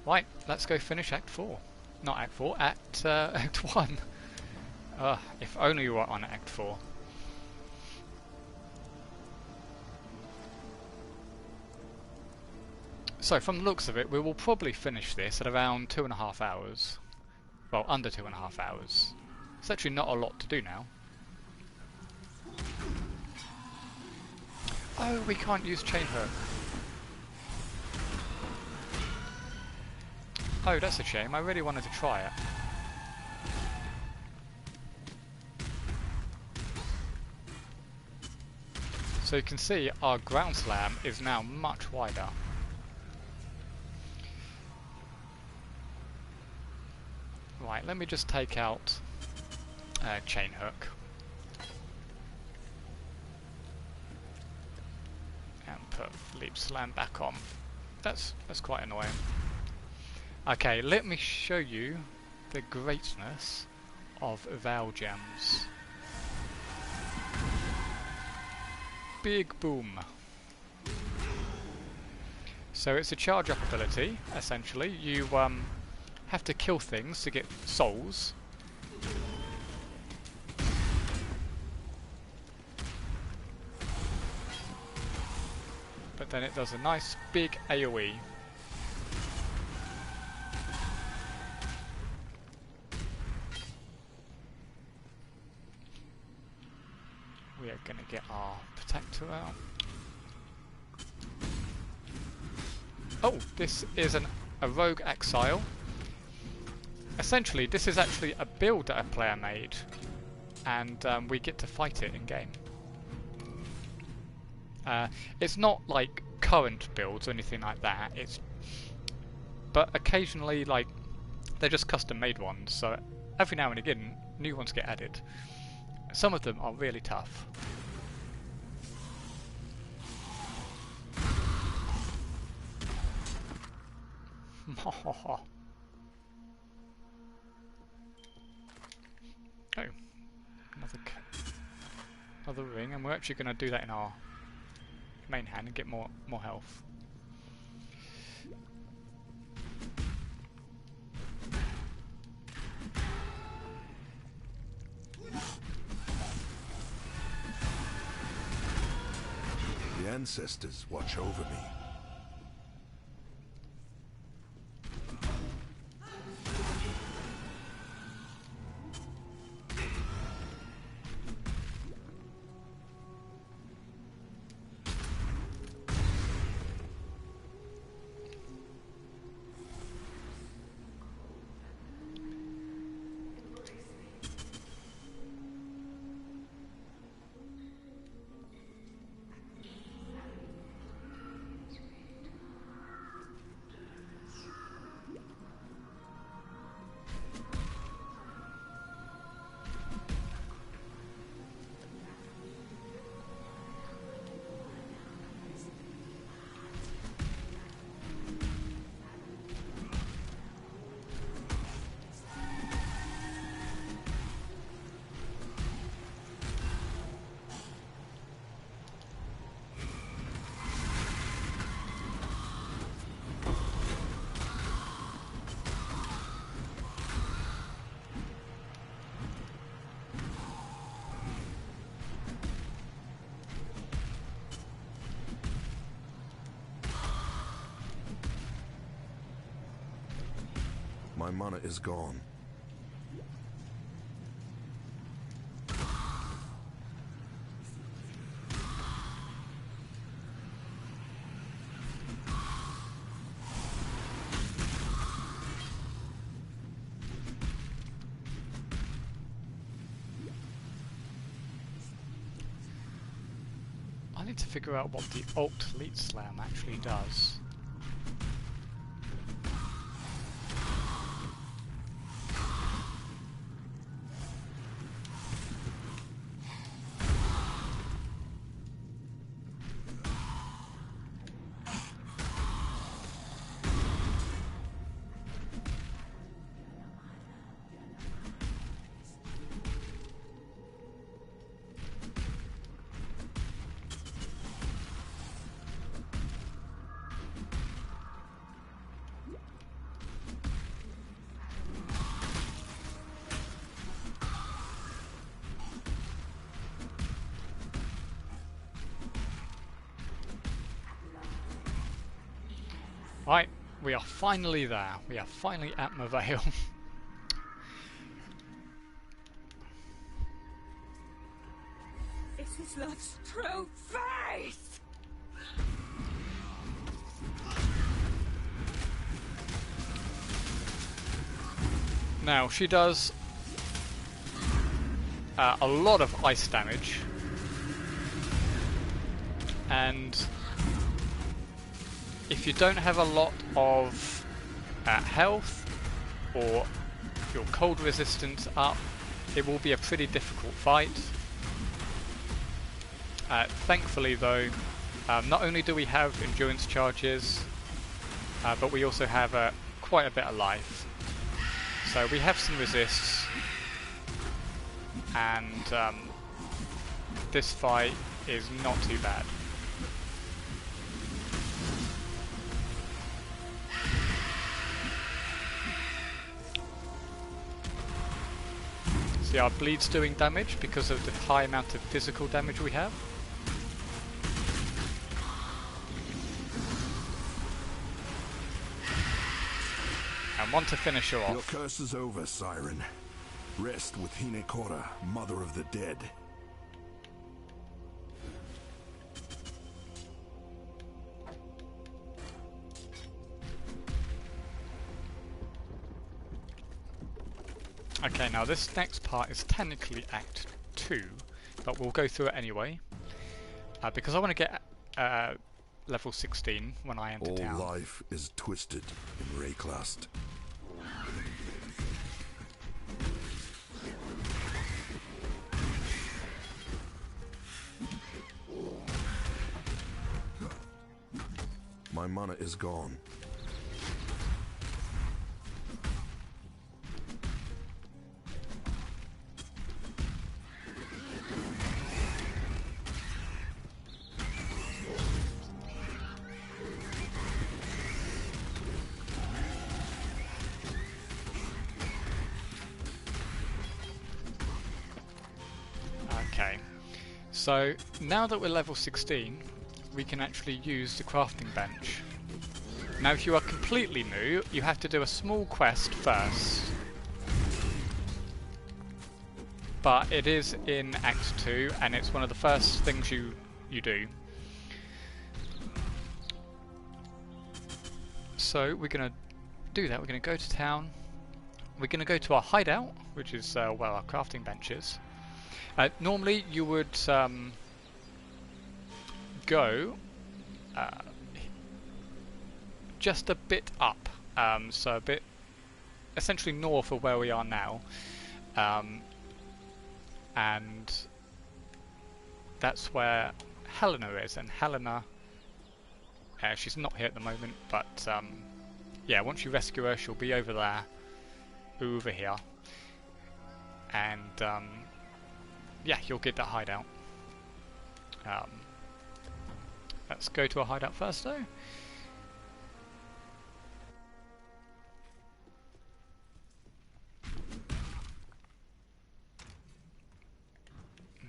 Right, let's go finish Act 4. Not Act 4, Act 1. If only you were on Act 4. So, from the looks of it, we will probably finish this at around 2.5 hours. Well, under 2.5 hours. It's actually not a lot to do now. Oh, we can't use chain hook. Oh, that's a shame. I really wanted to try it. So you can see our ground slam is now much wider. Right, let me just take out chain hook. And put leap slam back on. That's quite annoying. Okay, let me show you the greatness of Val gems. Big boom. So it's a charge up ability, essentially. You have to kill things to get souls. But then it does a nice big AoE. We are going to get our protector out. Oh, this is a rogue exile. Essentially, this is actually a build that a player made, and we get to fight it in game. It's not like current builds or anything like that. But occasionally, like, they're just custom made ones. So every now and again, new ones get added. Some of them are really tough. Oh, another ring, and we're actually going to do that in our main hand and get more health. The ancestors watch over me. My mana is gone. I need to figure out what the alt lead slam actually does. Right, we are finally there. We are finally at Merveil. This is love's true face! Now, she does a lot of ice damage. And if you don't have a lot of health or your cold resistance up, it will be a pretty difficult fight. Thankfully though, not only do we have endurance charges, but we also have quite a bit of life. So we have some resists, and this fight is not too bad. See, our bleed's doing damage because of the high amount of physical damage we have. And one to finish her off. Your curse is over, Siren. Rest with Hinekora, Mother of the Dead. Okay, now this next part is technically Act 2, but we'll go through it anyway. Because I want to get level 16 when I enter town. All life is twisted in Rayclast. My mana is gone. Okay, so now that we're level 16, we can actually use the crafting bench. Now if you are completely new, you have to do a small quest first. But it is in Act 2, and it's one of the first things you do. So we're going to do that. We're going to go to town. We're going to go to our hideout, which is where our crafting bench is. Normally you would go just a bit up, so a bit essentially north of where we are now, and that's where Helena is. And Helena, she's not here at the moment, but yeah, once you rescue her, she'll be over there, over here, and yeah, you'll get that hideout. Let's go to our hideout first though.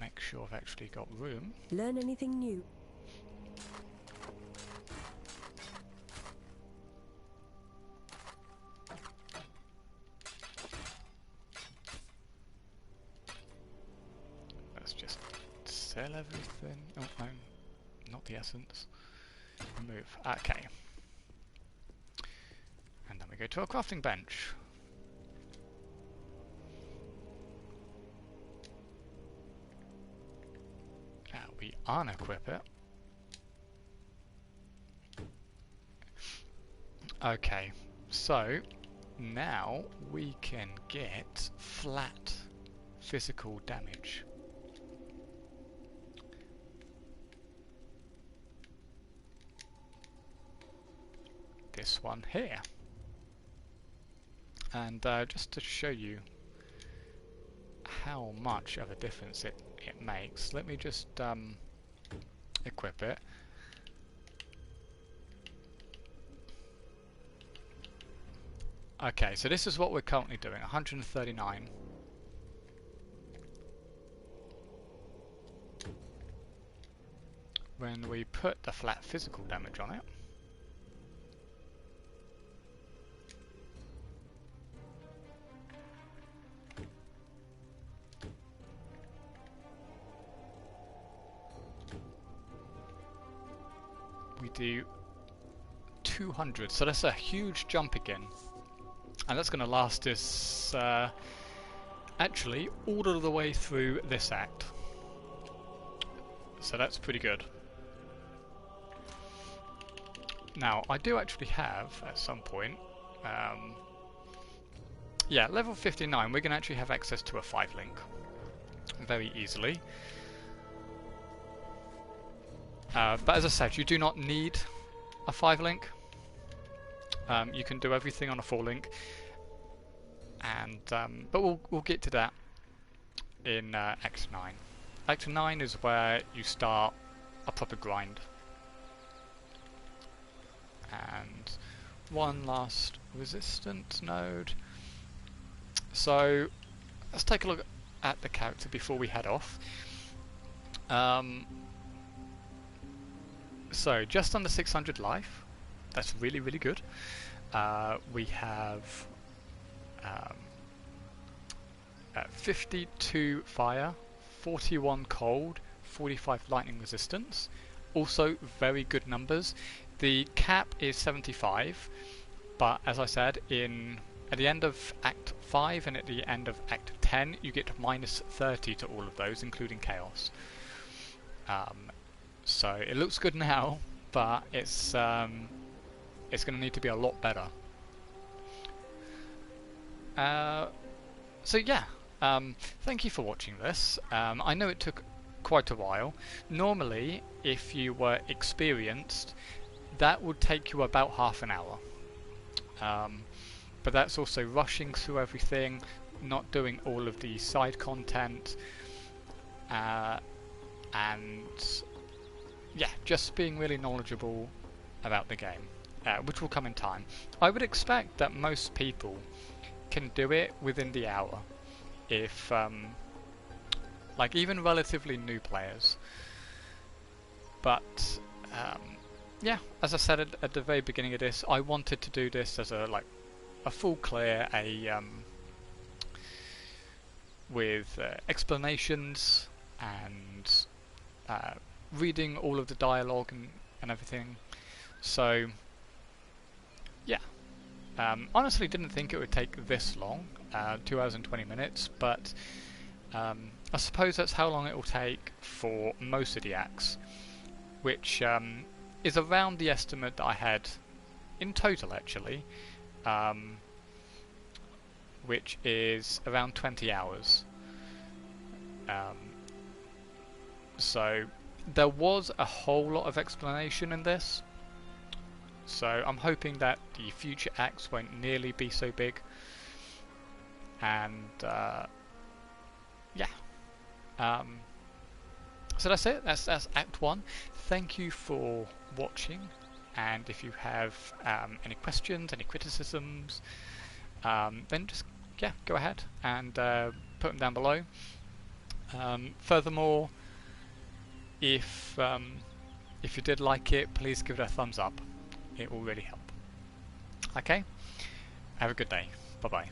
Make sure I've actually got room. Learn anything new? Let's just sell everything. Oh no, not the essence. Remove. Okay. And then we go to our crafting bench. We unequip it. Okay, so now we can get flat physical damage. This one here. And just to show you how much of a difference it makes, let me just equip it. Okay, so this is what we're currently doing, 139. When we put the flat physical damage on it, we do 200, so that's a huge jump again, and that's going to last us actually all of the way through this act, so that's pretty good. Now I do actually have at some point yeah, level 59, we're going to actually have access to a 5-link very easily. But as I said, you do not need a 5-link. You can do everything on a 4-link, and but we'll get to that in Act 9. Act 9 is where you start a proper grind. And one last resistance node. So let's take a look at the character before we head off. So just under 600 life. That's really, really good. We have 52 fire, 41 cold, 45 lightning resistance. Also very good numbers. The cap is 75, but as I said, at the end of Act 5 and at the end of Act 10, you get minus 30 to all of those, including chaos. So it looks good now, but it's going to need to be a lot better. So yeah, thank you for watching this. I know it took quite a while. Normally, if you were experienced, that would take you about half an hour. But that's also rushing through everything, not doing all of the side content, and yeah, just being really knowledgeable about the game, which will come in time. I would expect that most people can do it within the hour, if like even relatively new players. But yeah, as I said at the very beginning of this, I wanted to do this as a full clear, with explanations and reading all of the dialogue and everything. So yeah, honestly didn't think it would take this long, 2 hours and 20 minutes, but I suppose that's how long it will take for most of the acts, which is around the estimate that I had in total actually, which is around 20 hours. So there was a whole lot of explanation in this, so I'm hoping that the future acts won't nearly be so big. And yeah, so that's it. That's Act 1. Thank you for watching, and if you have any questions, any criticisms, then just go ahead and put them down below. Furthermore, if you did like it, please give it a thumbs up. It will really help. Okay, have a good day. Bye bye.